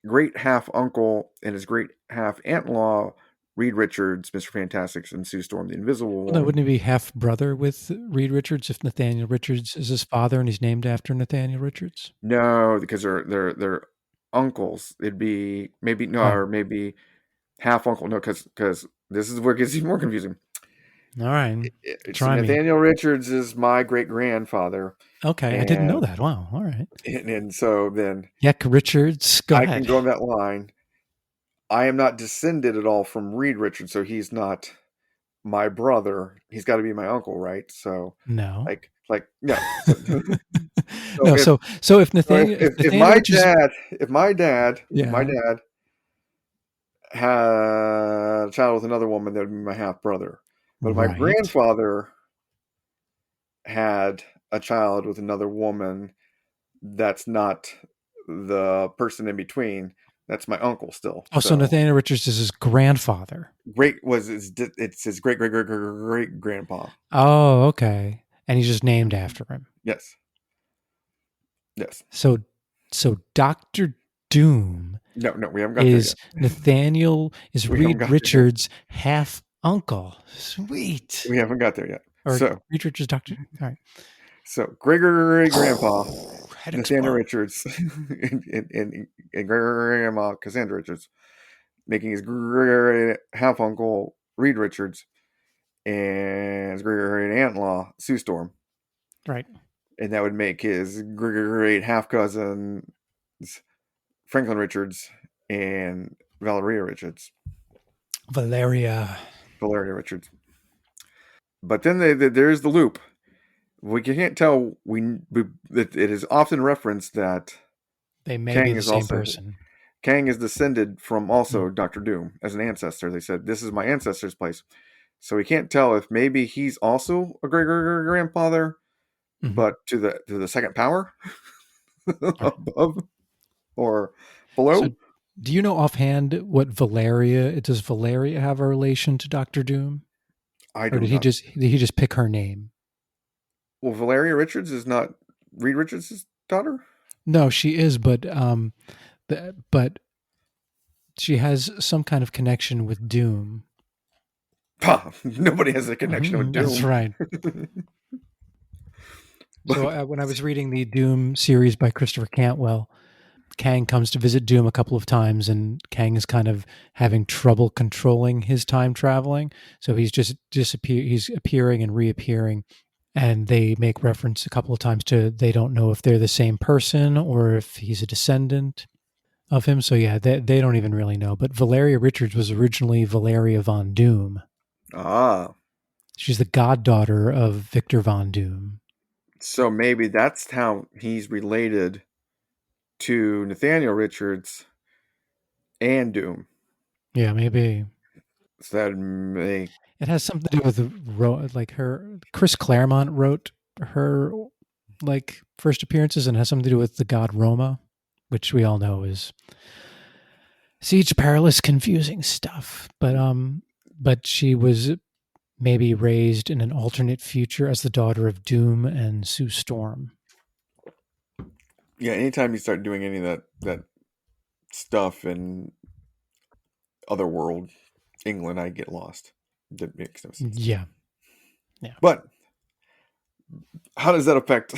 great half uncle and his great half aunt in law Reed Richards, Mr. Fantastic, and Sue Storm, the Invisible Well, no, Woman. wouldn't he be half brother with Reed Richards if Nathaniel Richards is his father and he's named after Nathaniel Richards? No, because they're uncles. It'd be maybe no, Oh, or maybe half uncle. No, because this is where it gets even more confusing. all right. So Try me. Nathaniel Richards is my great grandfather, Okay, I didn't know and, that. Wow. All right. and so then Yek Richards, go I can ahead. go on that line. I am not descended at all from Reed Richards, so he's not my brother. He's got to be my uncle, right? So, No. no. So, so No, if so if so Nathaniel if if Nathaniel my Richards dad if my yeah, dad had a child with another woman, that would be my half brother. But if my right. grandfather had a child with another woman, that's not the person in between. That's my uncle still. Oh, so So Nathaniel Richards is his grandfather. it's his great great great great grandpa. Oh, okay. And he's just named after him. Yes, yes. So Doctor Doom No, we haven't got there is yet. is We haven't Reed got there yet. Richards' half uncle. Sweet. We haven't got there yet. Or Reed Richards Doctor. All right. Great great great grandpa Head Nathaniel explode. Richards and great grandma Cassandra Richards, making his great half uncle Reed Richards and his great aunt in law Sue Storm, Right. and that would make his great half cousin Franklin Richards and Valeria Richards, Valeria. Valeria Richards. But then there's the loop. We can't tell. It is often referenced that They may be Kang the is same also person. Kang is descended from Mm. also Doctor Doom as an ancestor. They said this is my ancestor's place, so we can't tell if maybe he's also a great great grandfather, Mm-hmm. but to the second power Right. above or So, below. do you know offhand what Valeria? Does Valeria have a relation to Doctor Doom, I or do not. did he just pick her name? Well, Valeria Richards is not Reed Richards' daughter. No, she is, but she has some kind of connection with Doom. Pah, nobody has a connection with That's Doom. right. So But when I was reading the Doom series by Christopher Cantwell, Kang comes to visit Doom a couple of times, and Kang is kind of having trouble controlling his time traveling. So he's just disappear. He's appearing and reappearing, and they make reference a couple of times to they don't know if they're the same person or if he's a descendant of him. So yeah, they don't even really know. But Valeria Richards was originally Valeria Von Doom. ah, She's the goddaughter of Victor Von Doom. so maybe that's how he's related to Nathaniel Richards and Doom. Yeah, maybe So that may it has something to do with like her. Chris Claremont wrote her like first appearances, and has something to do with the god Roma, which we all know is siege perilous, confusing stuff. But she was maybe raised in an alternate future as the daughter of Doom and Sue Storm. yeah. Anytime you start doing any of that stuff in Otherworld, England, I get lost. That makes no sense to me. Yeah, yeah. But how does that affect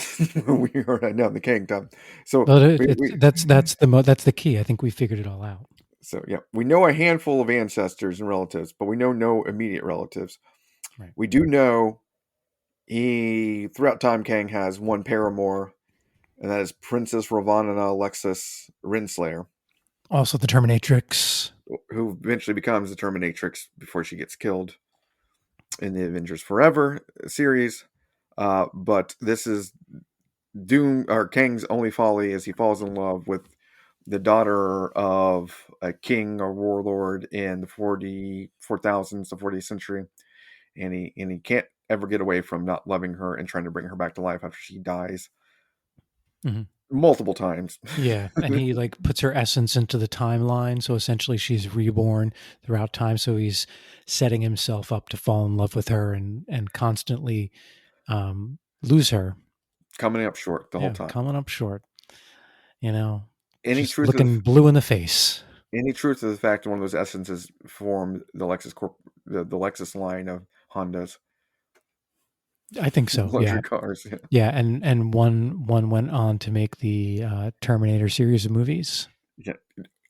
where we are right now in the kingdom? So But we that's the key. I think we figured it all out. so yeah, we know a handful of ancestors and relatives, but we know no immediate relatives. Right. We do know he throughout time Kang has one paramour, and that is Princess Ravana Alexis Renslayer, Also, the Terminatrix. who eventually becomes the Terminatrix before she gets killed in the Avengers Forever series. But this is Doom or Kang's only folly as he falls in love with the daughter of a king or warlord in the 40,000s, the 40th century, and he can't ever get away from not loving her and trying to bring her back to life after she dies Mm-hmm. multiple times. Yeah, and he like puts her essence into the timeline, so essentially she's reborn throughout time. So he's setting himself up to fall in love with her and constantly lose her. Coming up short the whole Yeah, time. coming up short. You know, Any just truth of looking blue in the face. any truth of the fact that one of those essences formed the the Lexus line of Hondas I think so. luxury Yeah, cars. Yeah. yeah, and one went on to make the Terminator series of movies. Yeah.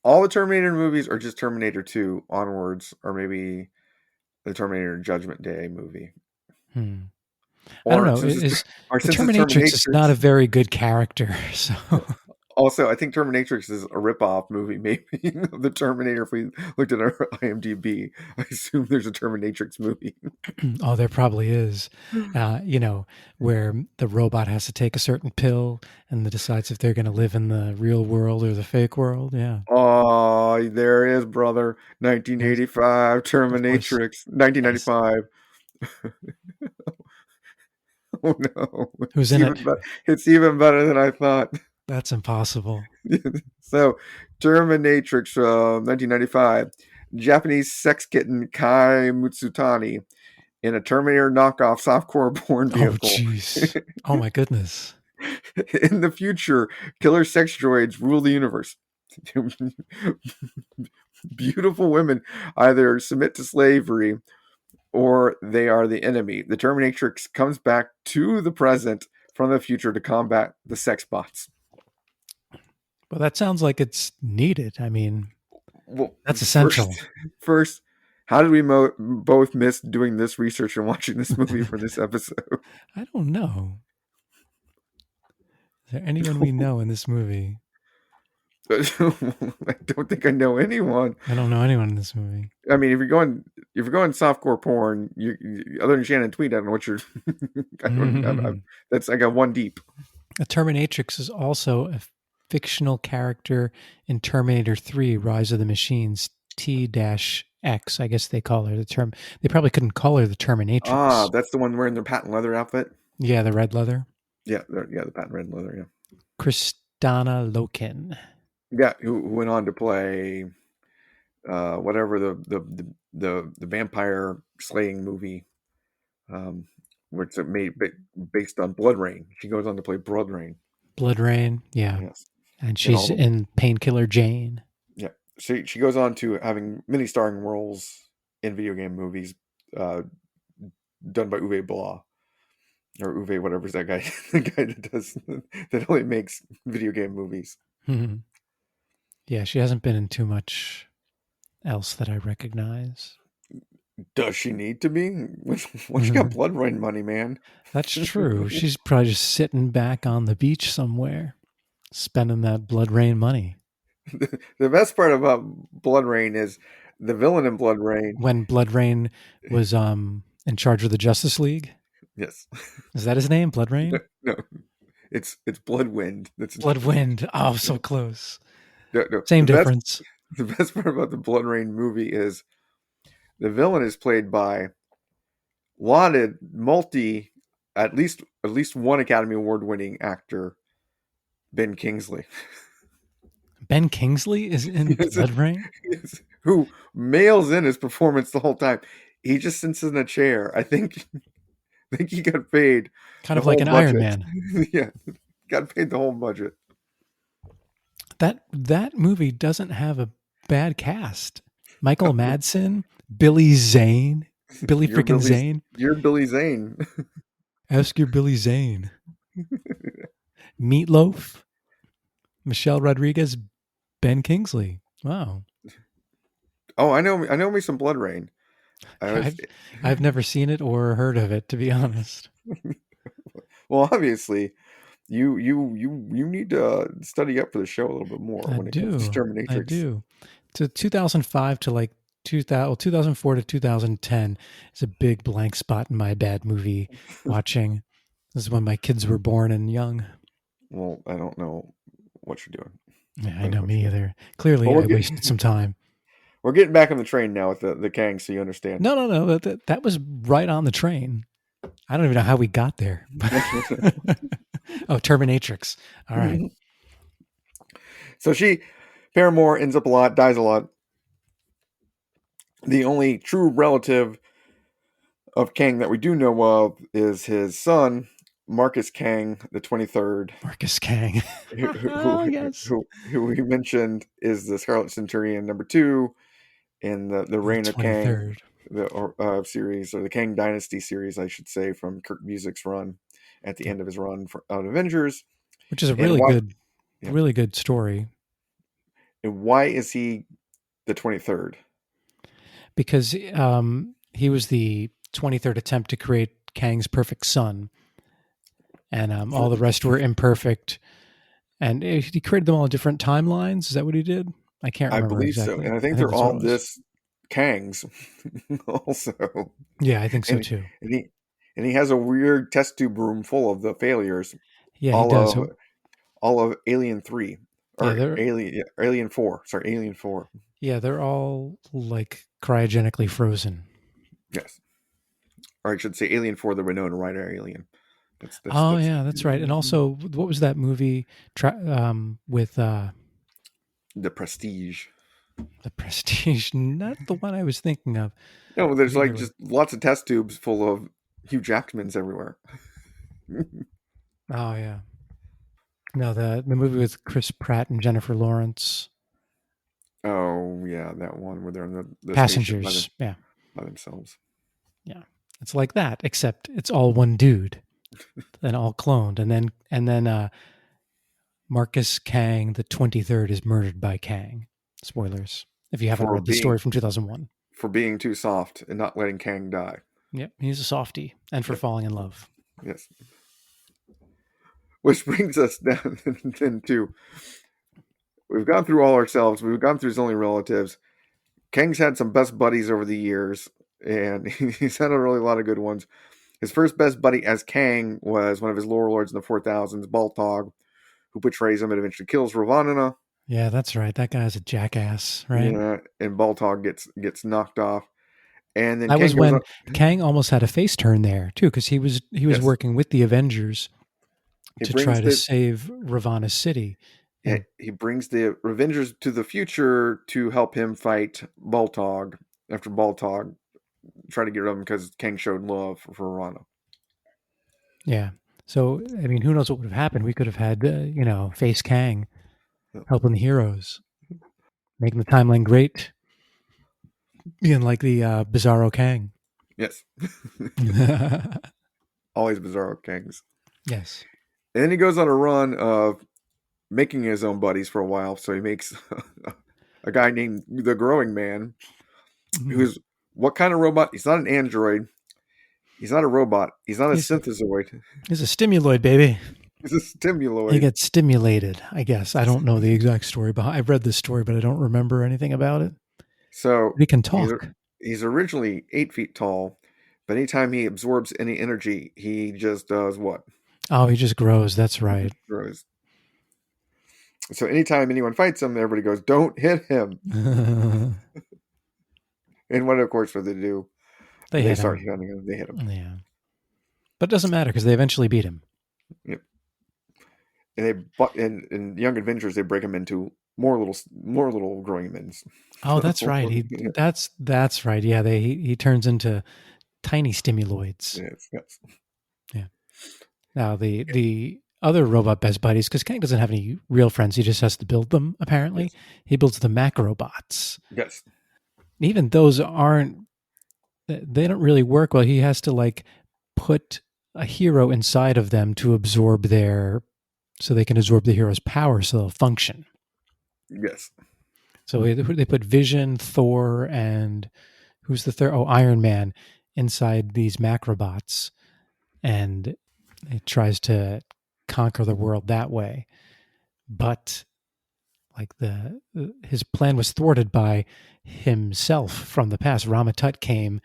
All the Terminator movies are just Terminator 2 onwards, or maybe the Terminator Judgment Day movie. Hmm. I don't Or know. since it's Is or the since it's Terminatrix is not a Terminatrix, very good character, so also I think Terminatrix is a ripoff movie, maybe of the Terminator. If we looked at our IMDb, I assume there's a Terminatrix movie. oh, there probably is. Where the robot has to take a certain pill and decides if they're going to live in the real world or the fake world. Yeah, Oh, there is, brother. yes, 1985 of course. Terminatrix. Yes. 1995. Oh no, Who's in it? It's even better than I thought. That's impossible. So, Terminatrix, 1995. Japanese sex kitten Kai Mutsutani in a Terminator knockoff softcore porn Oh, vehicle. jeez. Oh my goodness. In the future, killer sex droids rule the universe. Beautiful women either submit to slavery or they are the enemy. The Terminatrix comes back to the present from the future to combat the sex bots. Well, that sounds like it's needed. I mean, Well, that's essential. first, how did we both miss doing this research and watching this movie for this episode? I don't know. Is there anyone we know in this movie? I don't think I know anyone. I don't know anyone in this movie. I mean, if you're going softcore porn, other than Shannon Tweed, I don't know what you're. I don't. I got one deep. A Terminatrix is also a fictional character in Terminator 3: Rise of the Machines T-X. I guess they call her the term. They probably couldn't call her the Ah, Terminatrix. that's the one wearing the patent leather outfit. Yeah, the red leather. Yeah, the patent red leather. Yeah, Kristana Loken. yeah. Who went on to play whatever the vampire slaying movie, um, which it made based on Blood Rain. She goes on to play Blood Rain. Blood Rain. Yeah. Yes, And and all she's the in Painkiller Jane. yeah. She goes on to having many starring roles in video game movies, uh, done by Uwe Boll or Uwe, whatever's that guy, the guy that only makes video game movies. Yeah, she hasn't been in too much else that I recognize. Does she need to be? Well, she got Blood Rain money, man. That's true. She's probably just sitting back on the beach somewhere, spending that Blood Rain money. The best part about Blood Rain is the villain in Blood Rain. When Blood Rain was in charge of the Justice League. Yes. Is that his name? Blood Rain? No, it's Bloodwind. That's Bloodwind. Oh, so close. no. Same difference. The best part about the Blood Rain movie is the villain is played by lauded at least one Academy Award winning actor, Ben Kingsley. Ben Kingsley is in Blood Rain? Who mails in his performance the whole time. He just sits in a chair. I think he got paid Kind the of like whole an budget. Iron Man. Yeah, got paid the whole budget. That movie doesn't have a bad cast. Michael Madsen, Billy Zane, Billy freaking Zane. You're Billy Zane. Ask your Billy Zane. Meatloaf, Michelle Rodriguez, Ben Kingsley. Wow. Oh, I know me some Blood Rain. I've never seen it or heard of it, to be honest. Well, obviously, you need to study up for the show a little bit more when it comes to Terminatrix. I do. To 2005 to like 2004 to 2010 is a big blank spot in my bad movie watching. This is when my kids were born and young. Well, I don't know what you're doing. Yeah, I know me either. Clearly, I wasted some time. We're getting back on the train now with the Kangs, so you understand. No. That was right on the train. I don't even know how we got there. Oh, Terminatrix. All right. So Paramore ends up dies a lot. The only true relative of Kang that we do know of is his son, Marcus Kang the 23rd. Marcus Kang. Who we mentioned is the Scarlet Centurion #2 in the Reign of Kang series, or the Kang Dynasty series, I should say, from Kurt Busiek's run at the end of his run on Avengers. Which is a really good story. And why is he the 23rd? Because he was the 23rd attempt to create Kang's perfect son. And all the rest were imperfect. And he created them all in different timelines. Is that what he did? I can't remember. I believe exactly. So. And I think they're all this Kangs also. Yeah, I think so too. And he has a weird test tube room full of the failures. Yeah, he does. All of Alien 3. Or Alien 4. Sorry, Alien 4. Yeah, they're all like cryogenically frozen. Yes. Or I should say Alien 4, the Winona Ryder alien. That's right. And also, what was that movie with The Prestige? The Prestige, not the one I was thinking of. No, there's just lots of test tubes full of Hugh Jackmans everywhere. Oh yeah. No, the movie with Chris Pratt and Jennifer Lawrence. Oh yeah, that one where they're in the Passengers, by themselves. Yeah, it's like that, except it's all one dude, and all cloned, and then Marcus Kang the 23rd is murdered by Kang. Spoilers if you haven't read the story from 2001. For being too soft and not letting Kang die. Yep, he's a softie, and for falling in love. Yes. Which brings us down into we've gone through all ourselves. We've gone through his only relatives. Kang's had some best buddies over the years, and he's had a really lot of good ones. His first best buddy as Kang was one of his lower lords in the 4000s, Baltog, who betrays him and eventually kills Ravana. Yeah, that's right. That guy's a jackass, right? Yeah, and Baltog gets knocked off, and then That Kang was goes on. when Kang almost had a face turn there too, because he was Yes, working with the Avengers he to try brings to the save Ravana City, and he brings the Revengers to the future to help him fight Baltog. After Baltog tried to get rid of him because Kang showed love for Ravana. yeah. So I mean, who knows what would have happened? We could have had Face Kang helping the heroes, making the timeline great, being like the Bizarro Kang. Yes, always Bizarro Kangs. Yes. And then he goes on a run of making his own buddies for a while. So he makes a guy named the Growing Man, Mhm. who's what kind of robot? He's not an android. He's not a robot. He's not a He's synthezoid. he's a stimuloid, baby. He's a He stimuloid. gets stimulated, I guess. I don't know the exact story behind. I've read this story, but I don't remember anything about it. So But he can he's talk. he's originally 8 feet tall, but anytime he absorbs any energy, he just does what? Oh, he just grows. That's He right. just grows. So anytime anyone fights him, everybody goes, "Don't hit him!" They And what, of course, what they do? They hit start him. hitting him. They hit him. Yeah, but it doesn't matter because they eventually beat him. Yep. And in Young Adventures, they break him into more little growing men. Oh, that's right. He Yeah. that's right. Yeah, he turns into tiny stimuloids. Yes, yes. Yeah. Now the other robot best buddies, because Kang doesn't have any real friends, he just has to build them. Apparently, Yes. he builds the macrobots. Yes. Even those aren't. They don't really work well. He has to like put a hero inside of them to absorb so they can absorb the hero's power so they'll function. Yes. So they put Vision, Thor, and who's the third? Oh, Iron Man inside these macrobots, and it tries to conquer the world that way. But like his plan was thwarted by himself from the past. Ramatut came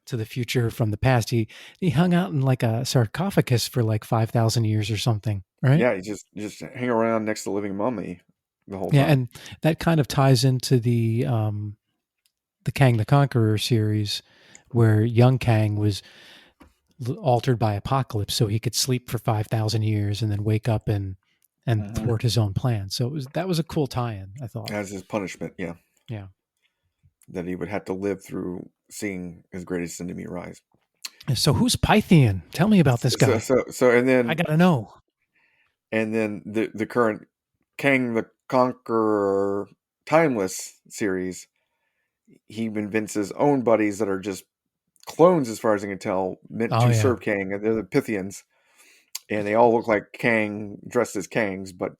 to the future from the past. He hung out in like a sarcophagus for like 5,000 years or something, right? Yeah, he just hang around next to living mummy the whole Yeah, time. and that kind of ties into the Kang the Conqueror series, where young Kang was altered by apocalypse, so he could sleep for 5,000 years and then wake up and Mhm. thwart his own plan. So that was a cool tie-in, I thought. As his punishment, yeah, Yeah. that he would have to live through seeing his greatest enemy rise. So who's Pythian? Tell me about this So, guy. so, so, and I then, gotta know. the current Kang the Conqueror timeless series, he invents his own buddies that are just clones, as far as I can tell, meant Oh to yeah, serve Kang, and they're the Pythians, and they all look like Kang, dressed as Kangs, but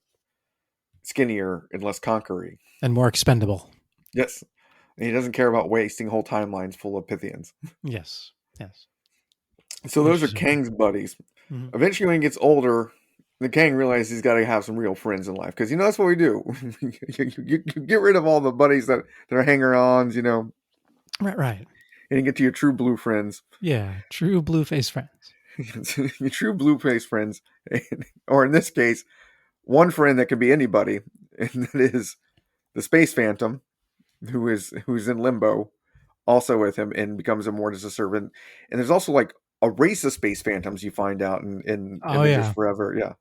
skinnier and less conquery. and more expendable. Yes, and he doesn't care about wasting whole timelines full of Pythians. Yes, yes. So those are Which is Kang's buddies. mhm. Eventually, when he gets older, the Kang realizes he's got to have some real friends in life, because that's what we do. You get rid of all the buddies that are hanger-ons, Right, right. and you get to your true blue friends, Yeah, true blue face friends. your true blue face friends, or in this case, one friend that can be anybody, and that is the Space Phantom, who's in limbo, also with him, and becomes immortal as a servant. And there's also like a race of Space Phantoms you find out in Oh Avengers yeah, Forever. Yeah,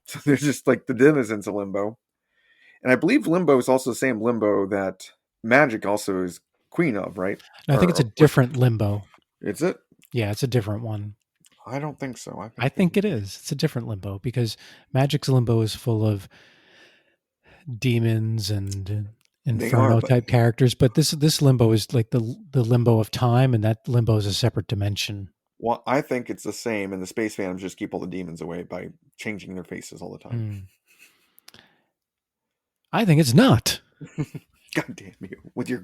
so there's just like the denizens of limbo, and I believe limbo is also the same limbo that Magic also is queen of, right? and I think it's a Or different limbo. is it? Yeah, it's a different one. I don't think so. I I think think it is. It's a different limbo because Magic's limbo is full of demons and they are, inferno but type characters, but this limbo is like the limbo of time, and that limbo is a separate dimension. well, I think it's the same, and the Space Phantoms just keep all the demons away by changing their faces all the time. Hmm. I think it's not. God damn you with your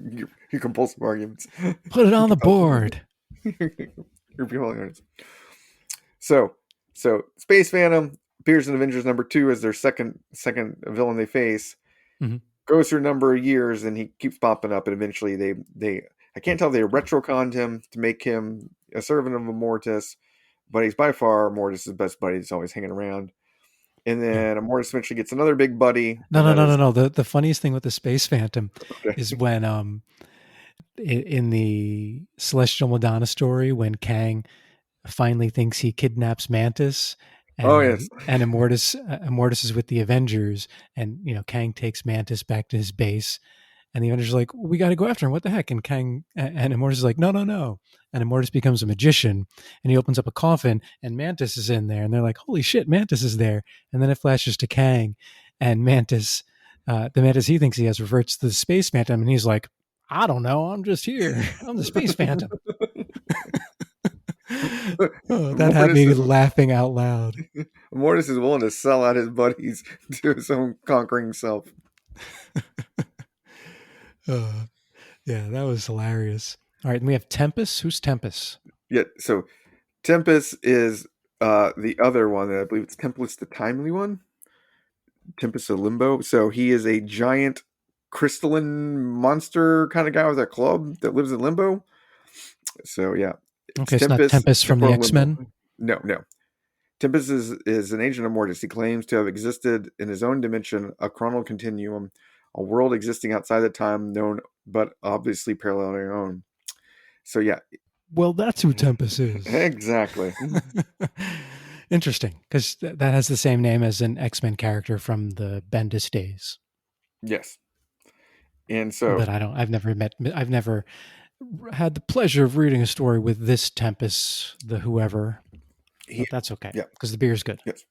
compulsive arguments. Put it on the board. Your feelings. So, Space Phantom appears in Avengers number 2 as their second villain they face, Mhm. Goes through a number of years, and he keeps popping up, and eventually they I can't tell if they retroconned him to make him a servant of Immortus, but he's by far Immortus' best buddy that's always hanging around. And Yeah. then Immortus eventually gets another big buddy, No, and no, that no, no, is no. The funniest thing with the Space Phantom okay. is when in the Celestial Madonna story, when Kang finally thinks he kidnaps Mantis, Oh yes, and Immortus is with the Avengers, and Kang takes Mantis back to his base, and the Avengers are like, we got to go after him. What the heck? And Kang and Immortus is like, no, no, no. And Immortus becomes a magician, and he opens up a coffin, and Mantis is in there, and they're like, holy shit, Mantis is there. And then it flashes to Kang, and Mantis, the Mantis he thinks he has, reverts to the Space Phantom, and he's like, I don't know, I'm just here. I'm the Space Phantom. Oh, that had Immortus me is laughing out loud. Immortus is willing to sell out his buddies to his own conquering self. Uh, yeah, that was hilarious. All right, and we have Tempest. Who's Tempest? Yeah, so Tempest is the other one that I believe it's Tempest the Timely one. Tempest of Limbo. So he is a giant crystalline monster kind of guy with a club that lives in Limbo. So yeah, it's Okay, it's not Tempest, Tempest from the Temporal Limbo. X-Men. No, no. Tempest is an agent of Mortis. He claims to have existed in his own dimension, a chronal continuum, a world existing outside the time known but obviously parallel to our own. So yeah, Well, that's who Tempest is. exactly. Interesting, because that has the same name as an X-Men character from the Bendis days. Yes. And so But I've never had the pleasure of reading a story with this Tempest, the whoever. he, But that's okay, yeah, because the beer's good. yes.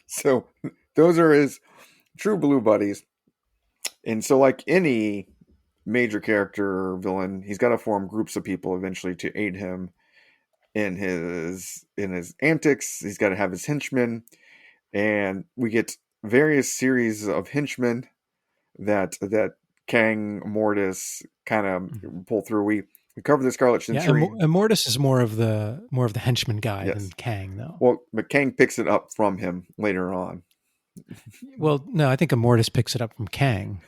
So those are his true blue buddies. And so like any major character or villain, he's got to form groups of people eventually to aid him in his antics. He's got to have his henchmen, and we get various series of henchmen that Kang Mortis kind Mhm. of pull through. We cover the Scarlet Yeah, Century. Immortus is more of the henchman guy than Yes. Kang, though. Well, but Kang picks it up from him later on. Well, no, I think Immortus picks it up from Kang.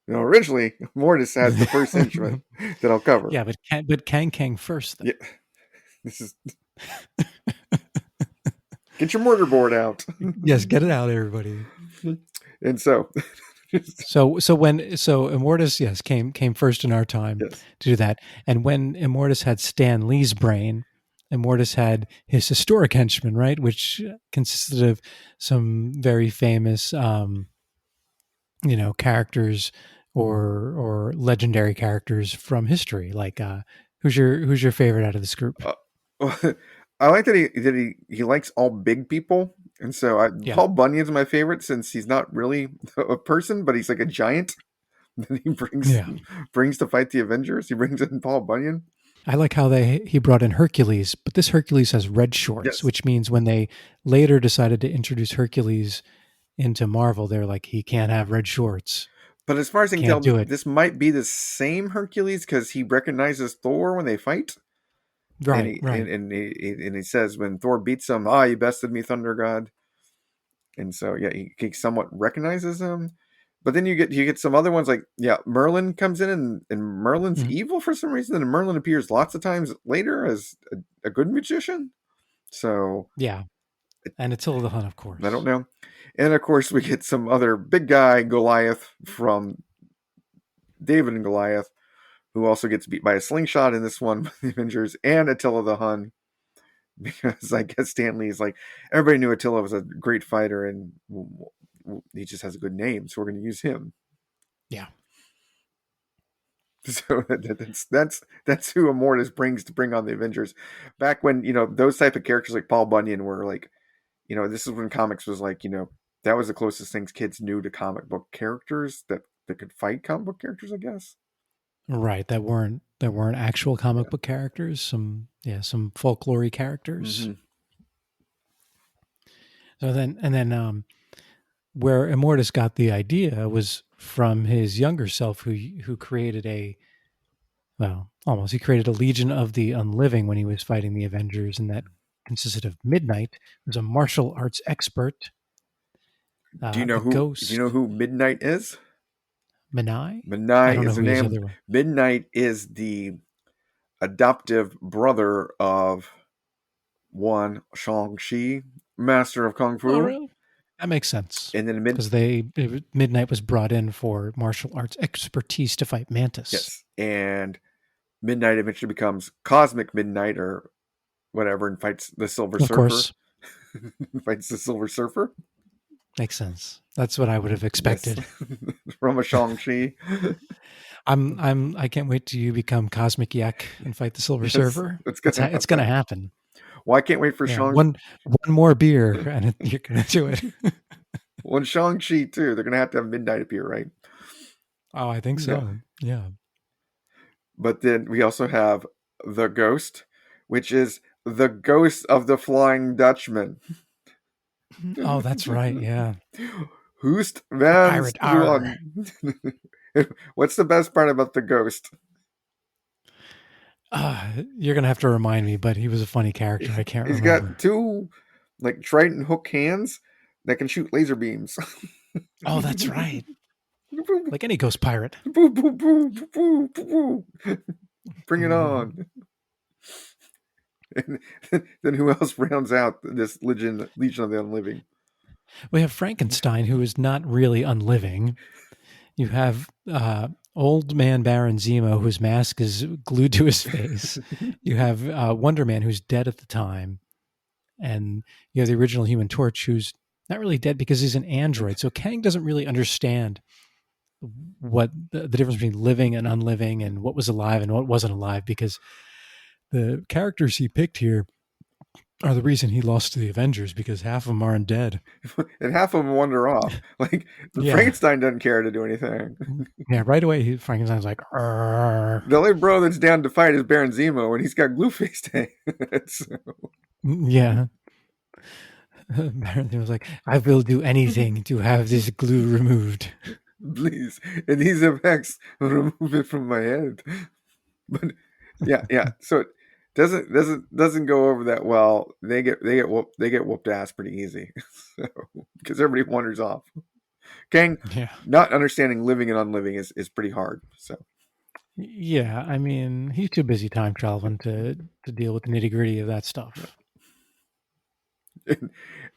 Originally, Mortis has the first henchman that I'll cover. Yeah, but Kang first, though. Yeah, this is get your mortar board out. Yes, get it out, everybody. And so, So Immortus, yes, came first in our time yes, to do that. And when Immortus had Stan Lee's brain, Immortus had his historic henchman, right, which consisted of some very famous, characters or legendary characters from history. Like, who's your favorite out of this group? I like that he likes all big people, and so Yeah, Paul Bunyan's my favorite since he's not really a person, but he's like a giant that he brings yeah. brings to fight the Avengers. He brings in Paul Bunyan. I like how he brought in Hercules, but this Hercules has red shorts, Yes, which means when they later decided to introduce Hercules into Marvel, they're like, he can't have red shorts. but as far as I can Can't tell, do it. this might be the same Hercules because he recognizes Thor when they fight. And Right, he right. and he says when Thor beats him, "Ah, you bested me, Thunder God." And so yeah, he somewhat recognizes him. But then you get some other ones like yeah, Merlin comes in and Merlin's Mhm. evil for some reason, and Merlin appears lots of times later as a good magician. So Yeah. And Attila the Hun, of I don't course. know. And of course we get some other big guy Goliath from David and Goliath, who also gets beat by a slingshot in this one by the Avengers, and Attila the Hun because I guess Stanley is like everybody knew Attila was a great fighter and he just has a good name, so we're going to use him. Yeah. So that's who Immortus brings to bring on the Avengers. Back when those type of characters like Paul Bunyan were like, this is when comics was like that was the closest things kids knew to comic book characters that could fight comic book characters, I guess. Right. That weren't actual comic book characters. Some folklore characters. Mm-hmm. So then where Immortus got the idea was from his younger self who created he created a Legion of the Unliving when he was fighting the Avengers, and that consisted of Midnight, who's a martial arts expert, The Do you know Ghost. who Midnight is? Minai? I Midnight don't know is the who his name. other one. Midnight is the adoptive brother of one Shang-Chi, master of Kung Oh, Fu. really? That makes sense. And then Because Midnight was brought in for martial arts expertise to fight Mantis. yes, and Midnight eventually becomes Cosmic Midnight or whatever and fights the Silver Of Surfer. course. Fights the Silver Surfer. Makes sense. That's what I would have Yes, expected. from a Shang-Chi. I can't wait till you become Cosmic Yek and fight the Silver Yes, Surfer. it's gonna It's gonna happen. happen. Well, I can't wait for Yeah. One more beer and you're gonna do it. Well, Shang-Chi too. They're gonna have to have Midnight appear, right? Oh, I think Yeah. so. Yeah. But then we also have the Ghost, which is the ghost of the Flying Dutchman. Oh, that's right. Yeah. Hoest The van pirate R. What's the best part about the Ghost? You're gonna have to remind me, but he was a funny character. I can't He's remember. got two like trident hook hands that can shoot laser beams. Oh, that's right. Like any ghost pirate. Boo, boo, boo, boo, boo, boo. Bring it on. And then who else rounds out this Legion of the Unliving? We have Frankenstein, who is not really unliving. You have old man Baron Zemo, whose mask is glued to his face. You have Wonder Man, who's dead at the time. And you have the original Human Torch, who's not really dead because he's an android. So Kang doesn't really understand what the difference between living and unliving and what was alive and what wasn't alive, because the characters he picked here are the reason he lost to the Avengers, because half of them aren't dead. And half of them wander off. Like Yeah. Frankenstein doesn't care to do anything. Yeah, right away Frankenstein's like, "Arr." The only bro that's down to fight is Baron Zemo, and he's got glue face hands. Yeah. Baron was like, I will do anything to have this glue removed. Please, and these effects remove it from my head. But yeah. So it doesn't go over that well. They get whooped ass pretty easy, so, because everybody wanders off. Kang, Yeah. not understanding living and unliving is pretty hard. So Yeah, I mean, he's too busy time traveling to deal with the nitty gritty of that stuff. and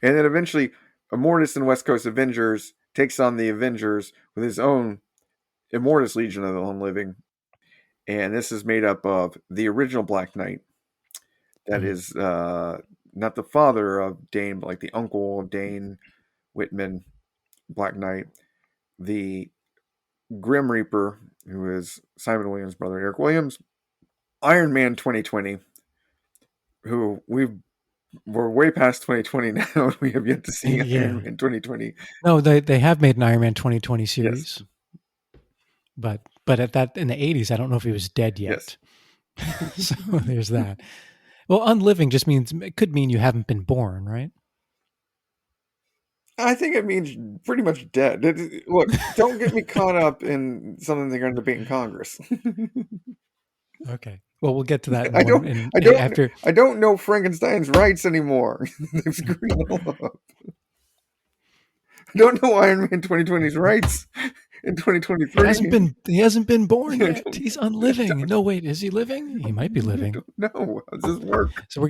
then eventually, Immortus and West Coast Avengers takes on the Avengers with his own Immortus Legion of the Unliving, and this is made up of the original Black Knight. That is not the father of Dane, but like the uncle of Dane Whitman, Black Knight. The Grim Reaper, who is Simon Williams' brother, Eric Williams. Iron Man 2020, who we're way past 2020 now, and we have yet to see Iron Man 2020. No, they have made an Iron Man 2020 series. Yes. But at that in the 80s, I don't know if he was dead yet. Yes. So there's that. Well, unliving just means, it could mean you haven't been born, right? I think it means pretty much dead. Look, don't get me caught up in something they're going to debate in Congress. Okay. Well, we'll get to that. I don't know Frankenstein's rights anymore. They've screwed it all up. I don't know Iron Man 2020's rights in 2023. He hasn't been born yet. He's unliving. No, wait, is he living? He might be living. No, how does this work? So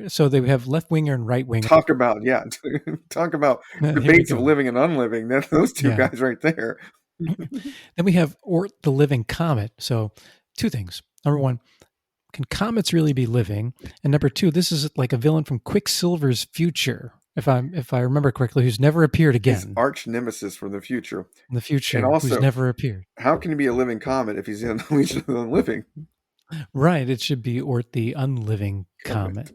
so they have left winger and right winger. Talk about debates of living and unliving. That's those two guys right there. Then we have Ort the Living Comet. So two things. Number one, can comets really be living? And number two, this is like a villain from Quicksilver's future, if I remember correctly, who's never appeared again. His arch nemesis from the future. In the future, and also, who's never appeared. How can he be a living comet if he's in the Legion of the Unliving? Right, it should be Ort the Unliving Comet.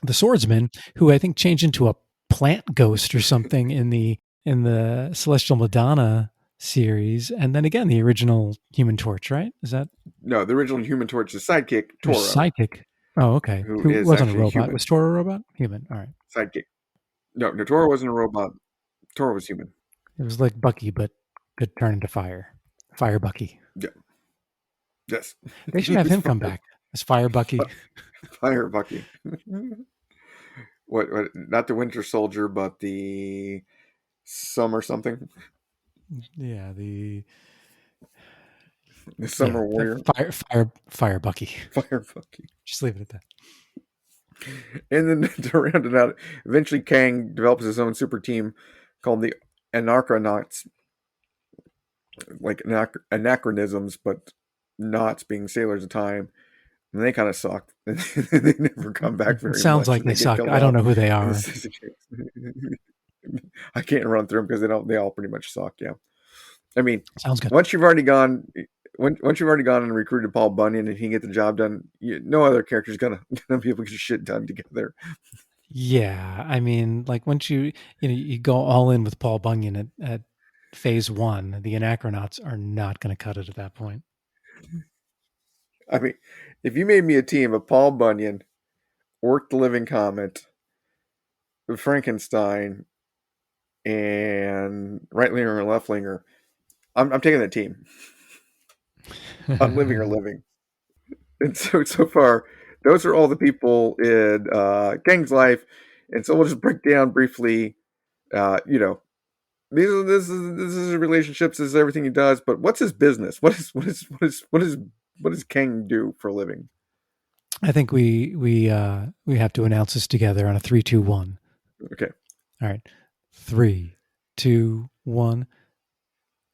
The Swordsman, who I think changed into a plant ghost or something in the Celestial Madonna series, and then again the original Human Torch, right? Is that no? The original Human Torch's sidekick, Toro. Sidekick. Oh, okay. Who wasn't a robot? Human. Was Toro a robot? Human. All right. Sidekick. No, Toro wasn't a robot. Toro was human. It was like Bucky, but could turn into fire. Fire Bucky. Yeah. Yes. They should have him come back as Fire Bucky. Fire Bucky. what? Not the Winter Soldier, but the Summer something. Yeah, The Summer Warrior. fire Bucky. Fire Bucky. Just leave it at that. And then to round it out, eventually Kang develops his own super team called the Anachronauts, like anachronisms, but knots being sailors of time. And they kind of suck. They never come back It very sounds much, like and they they get suck. killed I don't off. know who they And are. this is I can't run through them because they don't. They all pretty much suck. Yeah. I mean, Sounds good. once you've already gone, once you've already gone and recruited Paul Bunyan and he can get the job done, no other character's gonna be able to get shit done together. Yeah, I mean, like once you go all in with Paul Bunyan at phase one, the Anachronauts are not going to cut it at that point. I mean, if you made me a team of Paul Bunyan, Orc the Living Comet, Frankenstein, and right linger and left linger, I'm taking that team. I'm living or living. And so far, those are all the people in Kang's life. And so we'll just break down briefly. You know, this is relationships. This is everything he does. But what's his business? What does Kang do for a living? I think we have to announce this together on a 3, 2, 1. Okay, All right, 3, 2, 1.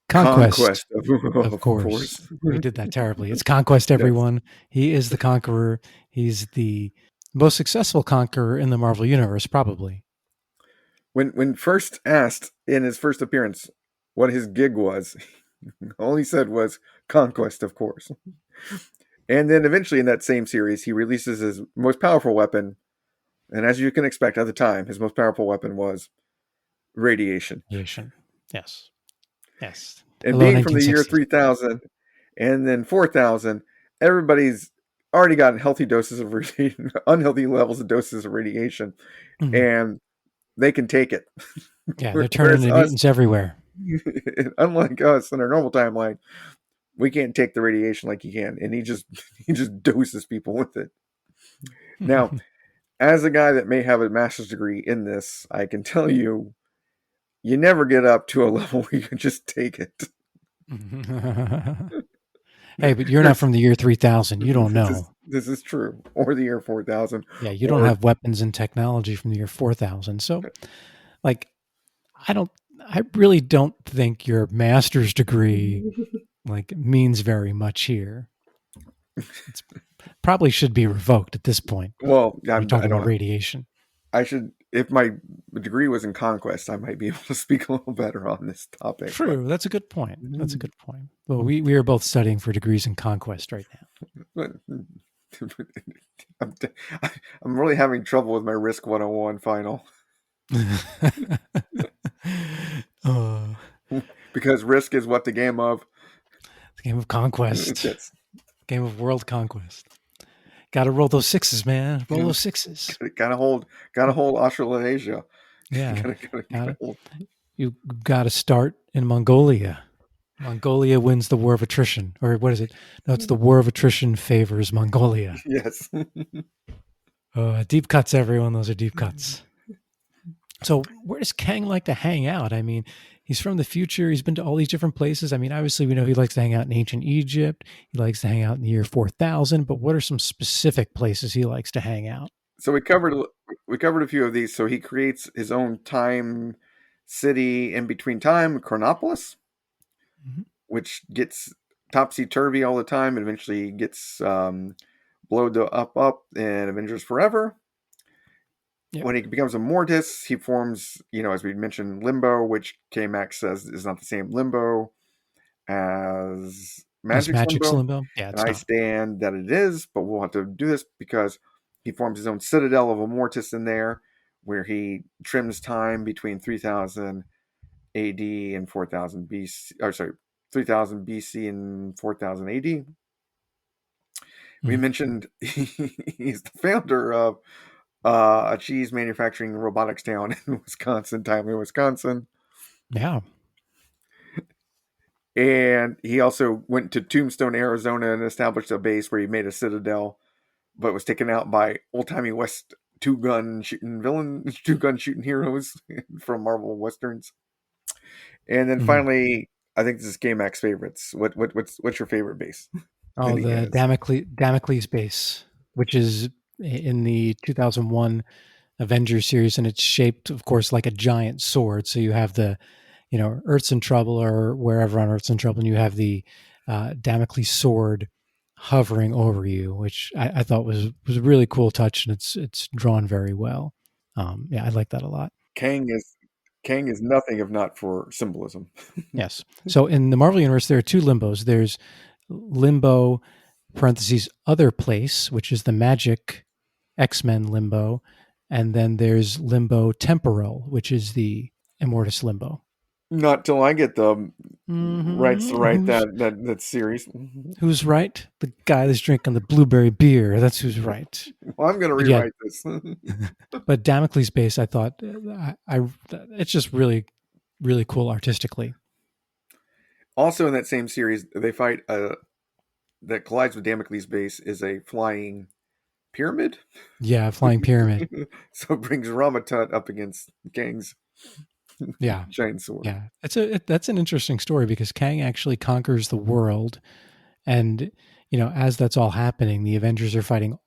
Conquest, conquest of of course. course. We did that terribly. It's conquest, Yes. everyone. He is the conqueror. He's the most successful conqueror in the Marvel universe, probably. When first asked in his first appearance what his gig was, all he said was conquest, of course. And then eventually in that same series, he releases his most powerful weapon. And as you can expect at the time, his most powerful weapon was radiation. Creation. Yes. Yes. And Hello, being from the year 1960s. 3000 and then 4000, everybody's already gotten healthy doses of radiation, unhealthy levels of doses of radiation, Mhm. and they can take it. Yeah, they're turning Whereas into us, mutants everywhere. unlike us in our normal timeline, we can't take the radiation like he can, and he just doses people with it. Now, as a guy that may have a master's degree in this, I can tell you, you never get up to a level where you can just take it. Hey, but you're not There's from the year 3000. You don't know. this is true, or the year 4000, Yeah, you don't or have weapons and technology from the year 4000. So, like, I don't, I really don't think your master's degree like means very much here. It's probably should be revoked at this point. well, We're I talking about don't. radiation. I should, if my degree was in conquest, I might be able to speak a little better on this topic. True. That's a good point. That's a good point. Well, we are both studying for degrees in conquest right but I'm, I'm really having trouble with my Risk 101 final now. Oh, because Risk is what the game of. the game of conquest, That's game of world conquest. Got to roll those sixes, man. Roll those sixes. gotta hold Australasia. Yeah, Gotta gotta hold. you got to start in Mongolia. Mongolia wins the war of attrition, or what is it? No, it's the war of attrition favors Mongolia. Yes. Deep cuts, everyone. Those are deep cuts. So, where does Kang like to hang out? I mean, he's from the future. He's been to all these different places. I mean, obviously, we know he likes to hang out in ancient Egypt. He likes to hang out in the year 4000. But what are some specific places he likes to hang out? So we covered a few of these. So he creates his own time city in between time, Chronopolis, Mhm. which gets topsy turvy all the time and eventually gets blowed up in Avengers Forever. Yep. When he becomes a Mortis, he forms, as we mentioned, Limbo, which KMac says is not the same Limbo as As Magic's Magic's Limbo. limbo? Yeah, And it's I not. stand that it is, but we'll have to do this because he forms his own citadel of a Mortis in there, where he trims time between 3000 AD and 4000 BC, or sorry, 3000 BC and 4000 AD. We Mhm. mentioned he's the founder of a cheese manufacturing robotics town in Wisconsin, Tyler, Wisconsin. Yeah. And he also went to Tombstone, Arizona and established a base where he made a citadel, but was taken out by old timey West two-gun shooting villain, two-gun shooting heroes from Marvel Westerns. And then Mhm. finally, I think this is KMac's favorites. What's your favorite base that Oh, he the has? Damocles base, which is in the 2001 Avengers series, and it's shaped, of course, like a giant sword. So you have the, Earth's in trouble or wherever on Earth's in trouble, and you have the Damocles sword hovering over you, which I thought was a really cool touch, and it's drawn very well. Yeah, I like that a lot. Kang is Kang is nothing if not for symbolism. Yes. So in the Marvel universe, there are two limbos. There's limbo parentheses other place, which is the magic X-Men limbo, and then there's limbo temporal, which is the Immortus limbo. Not till I get the rights to write Who's that series. who's right? The guy that's drinking the blueberry beer. That's who's right. Well, I'm going to But yeah, rewrite this. but Damocles base, I thought, it's just really, really cool artistically. Also, in that same series, they fight that collides with Damocles' base is a flying pyramid. Yeah, flying pyramid. So it brings Ramatut up against Kang's Yeah, giant sword. yeah. That's an interesting story because Kang actually conquers the world, and as that's all happening, the Avengers are fighting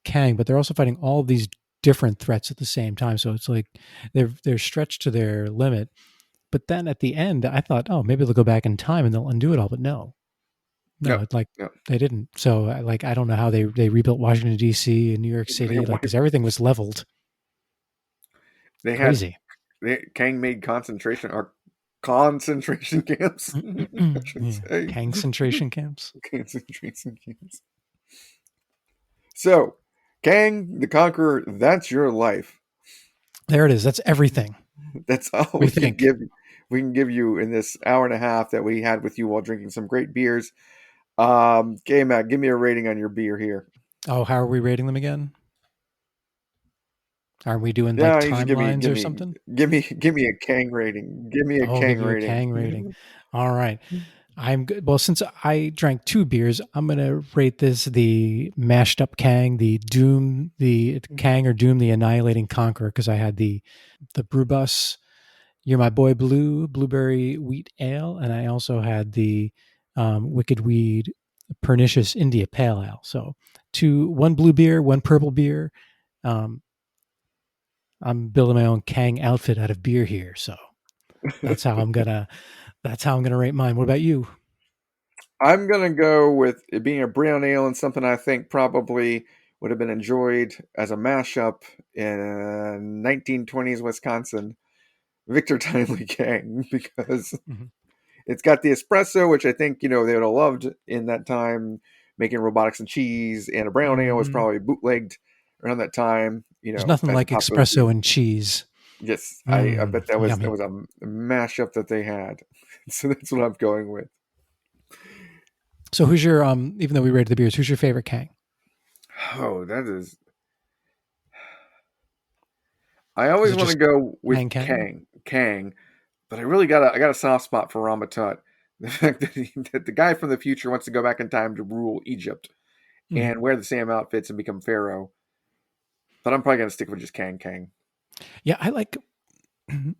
Kang, but they're also fighting all of these different threats at the same time. So it's like they're stretched to their limit. But then at the end, I thought, oh, maybe they'll go back in time and they'll undo it all. But no, No, it's like no. they didn't. So I don't know how they rebuilt Washington D.C. and New York City, like because everything was leveled. They had Crazy. Kang made concentration camps. I should Yeah. say Kang concentration camps. concentration camps. So, Kang the Conqueror, that's your life. There it is. That's everything That's all we we can think. give. We can give you in this hour and a half that we had with you while drinking some great beers. K-Mac, give me a rating on your beer here. Oh, how are we rating them again? Are we doing like Yeah, you just timelines or something? give me a Kang rating. Give me a Oh, I'll give Kang you a rating. Kang rating. All right. I'm good. Well, since I drank two beers, I'm going to rate this the mashed up Kang, the Kang or Doom, the Annihilating Conqueror, because I had the Brew Bus, You're My Boy Blue, Blueberry Wheat Ale, and I also had the Wicked Weed Pernicious India Pale Ale. So one blue beer, one purple beer. Um, I'm building my own Kang outfit out of beer here. So that's how I'm gonna that's how I'm gonna rate mine. What about you? I'm gonna go with it being a brown ale and something I think probably would have been enjoyed as a mashup in 1920s Wisconsin. Victor Timely Kang because Mhm. it's got the espresso, which I think they would have loved in that time, making robotics and cheese, and a brown ale was Mhm. probably bootlegged around that time. There's nothing As a like possibility. espresso and cheese. Yes, I bet that Yummy. was a mashup that they had. So that's what I'm going with. So who's your even though we rated the beers, who's your favorite Kang? Oh, that is. I Is always it want to just go with Kang? Kang, but I got a soft spot for Ramatut. The fact that the guy from the future wants to go back in time to rule Egypt Mhm. and wear the same outfits and become pharaoh. But I'm probably gonna stick with just Kang. Yeah, I like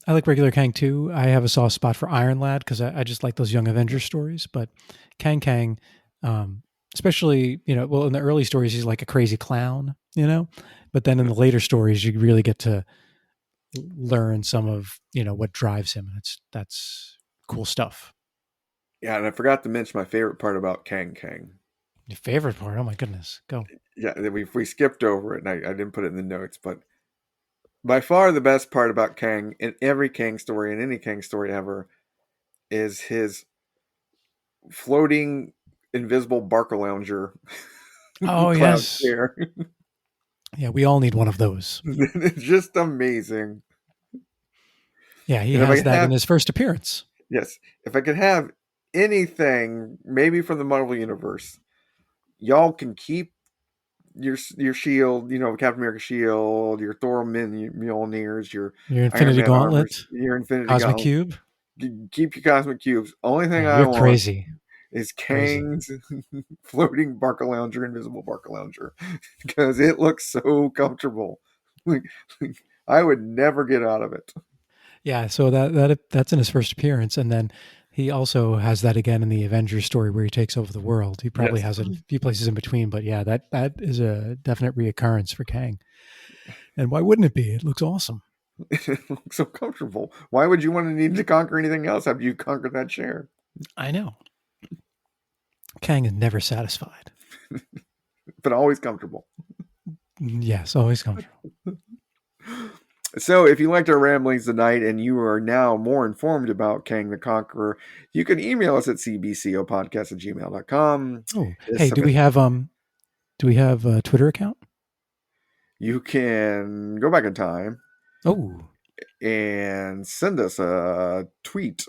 I like regular Kang too. I have a soft spot for Iron Lad because I just like those Young Avengers stories. But Kang, especially well in the early stories he's like a crazy clown, but then in the later stories you really get to learn some of what drives him, and that's cool stuff. Yeah, and I forgot to mention my favorite part about Kang. Your favorite part? Oh my goodness, go. Yeah, we skipped over it, and I didn't put it in the notes, but by far the best part about Kang in every Kang story and any Kang story ever is his floating invisible BarcaLounger Oh cloud yes, chair. yeah, we all need one of those. It's just amazing. Yeah, he And if I has could that in have his first appearance. yes, if I could have anything, maybe from the Marvel universe, y'all can keep your shield, Captain America shield, your Thor Mjolnirs, your Your Iron Infinity Man armors, Gauntlet, your Infinity Cosmic Gauntlet. Cube. Keep your cosmic cubes. Only thing Yeah, I you're want crazy, is crazy. Kang's floating BarcaLounger, invisible BarcaLounger, because it looks so comfortable. I would never get out of it. Yeah, so that's in his first appearance, and then he also has that again in the Avengers story where he takes over the world. He probably Yes. has it a few places in between, but yeah, that is a definite reoccurrence for Kang. And why wouldn't it be? It looks awesome. It looks so comfortable. Why would you want to need to conquer anything else after you conquered that chair? I know. Kang is never satisfied. But always comfortable. Yes, always comfortable. So, if you liked our ramblings tonight and you are now more informed about Kang the Conqueror, you can email us at cbcopodcast@gmail.com. Oh, hey, do we have a Twitter account? You can go back in time Oh, and send us a tweet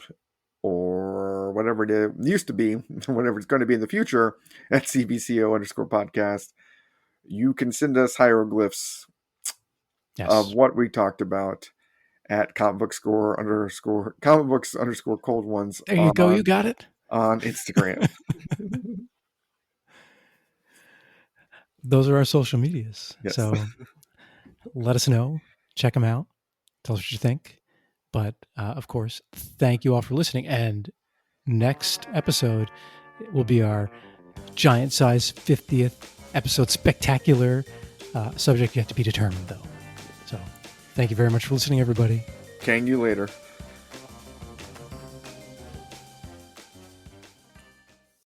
or whatever it used to be, whatever it's going to be in the future at cbco_podcast. You can send us hieroglyphs yes. of what we talked about at comic books_cold ones. There you go. You got it. On Instagram. Those are our social medias. Yes. So let us know. Check them out. Tell us what you think. But of course, thank you all for listening. And next episode will be our giant size 50th episode spectacular, subject yet to be determined, though. So thank you very much for listening, everybody. Kang you later.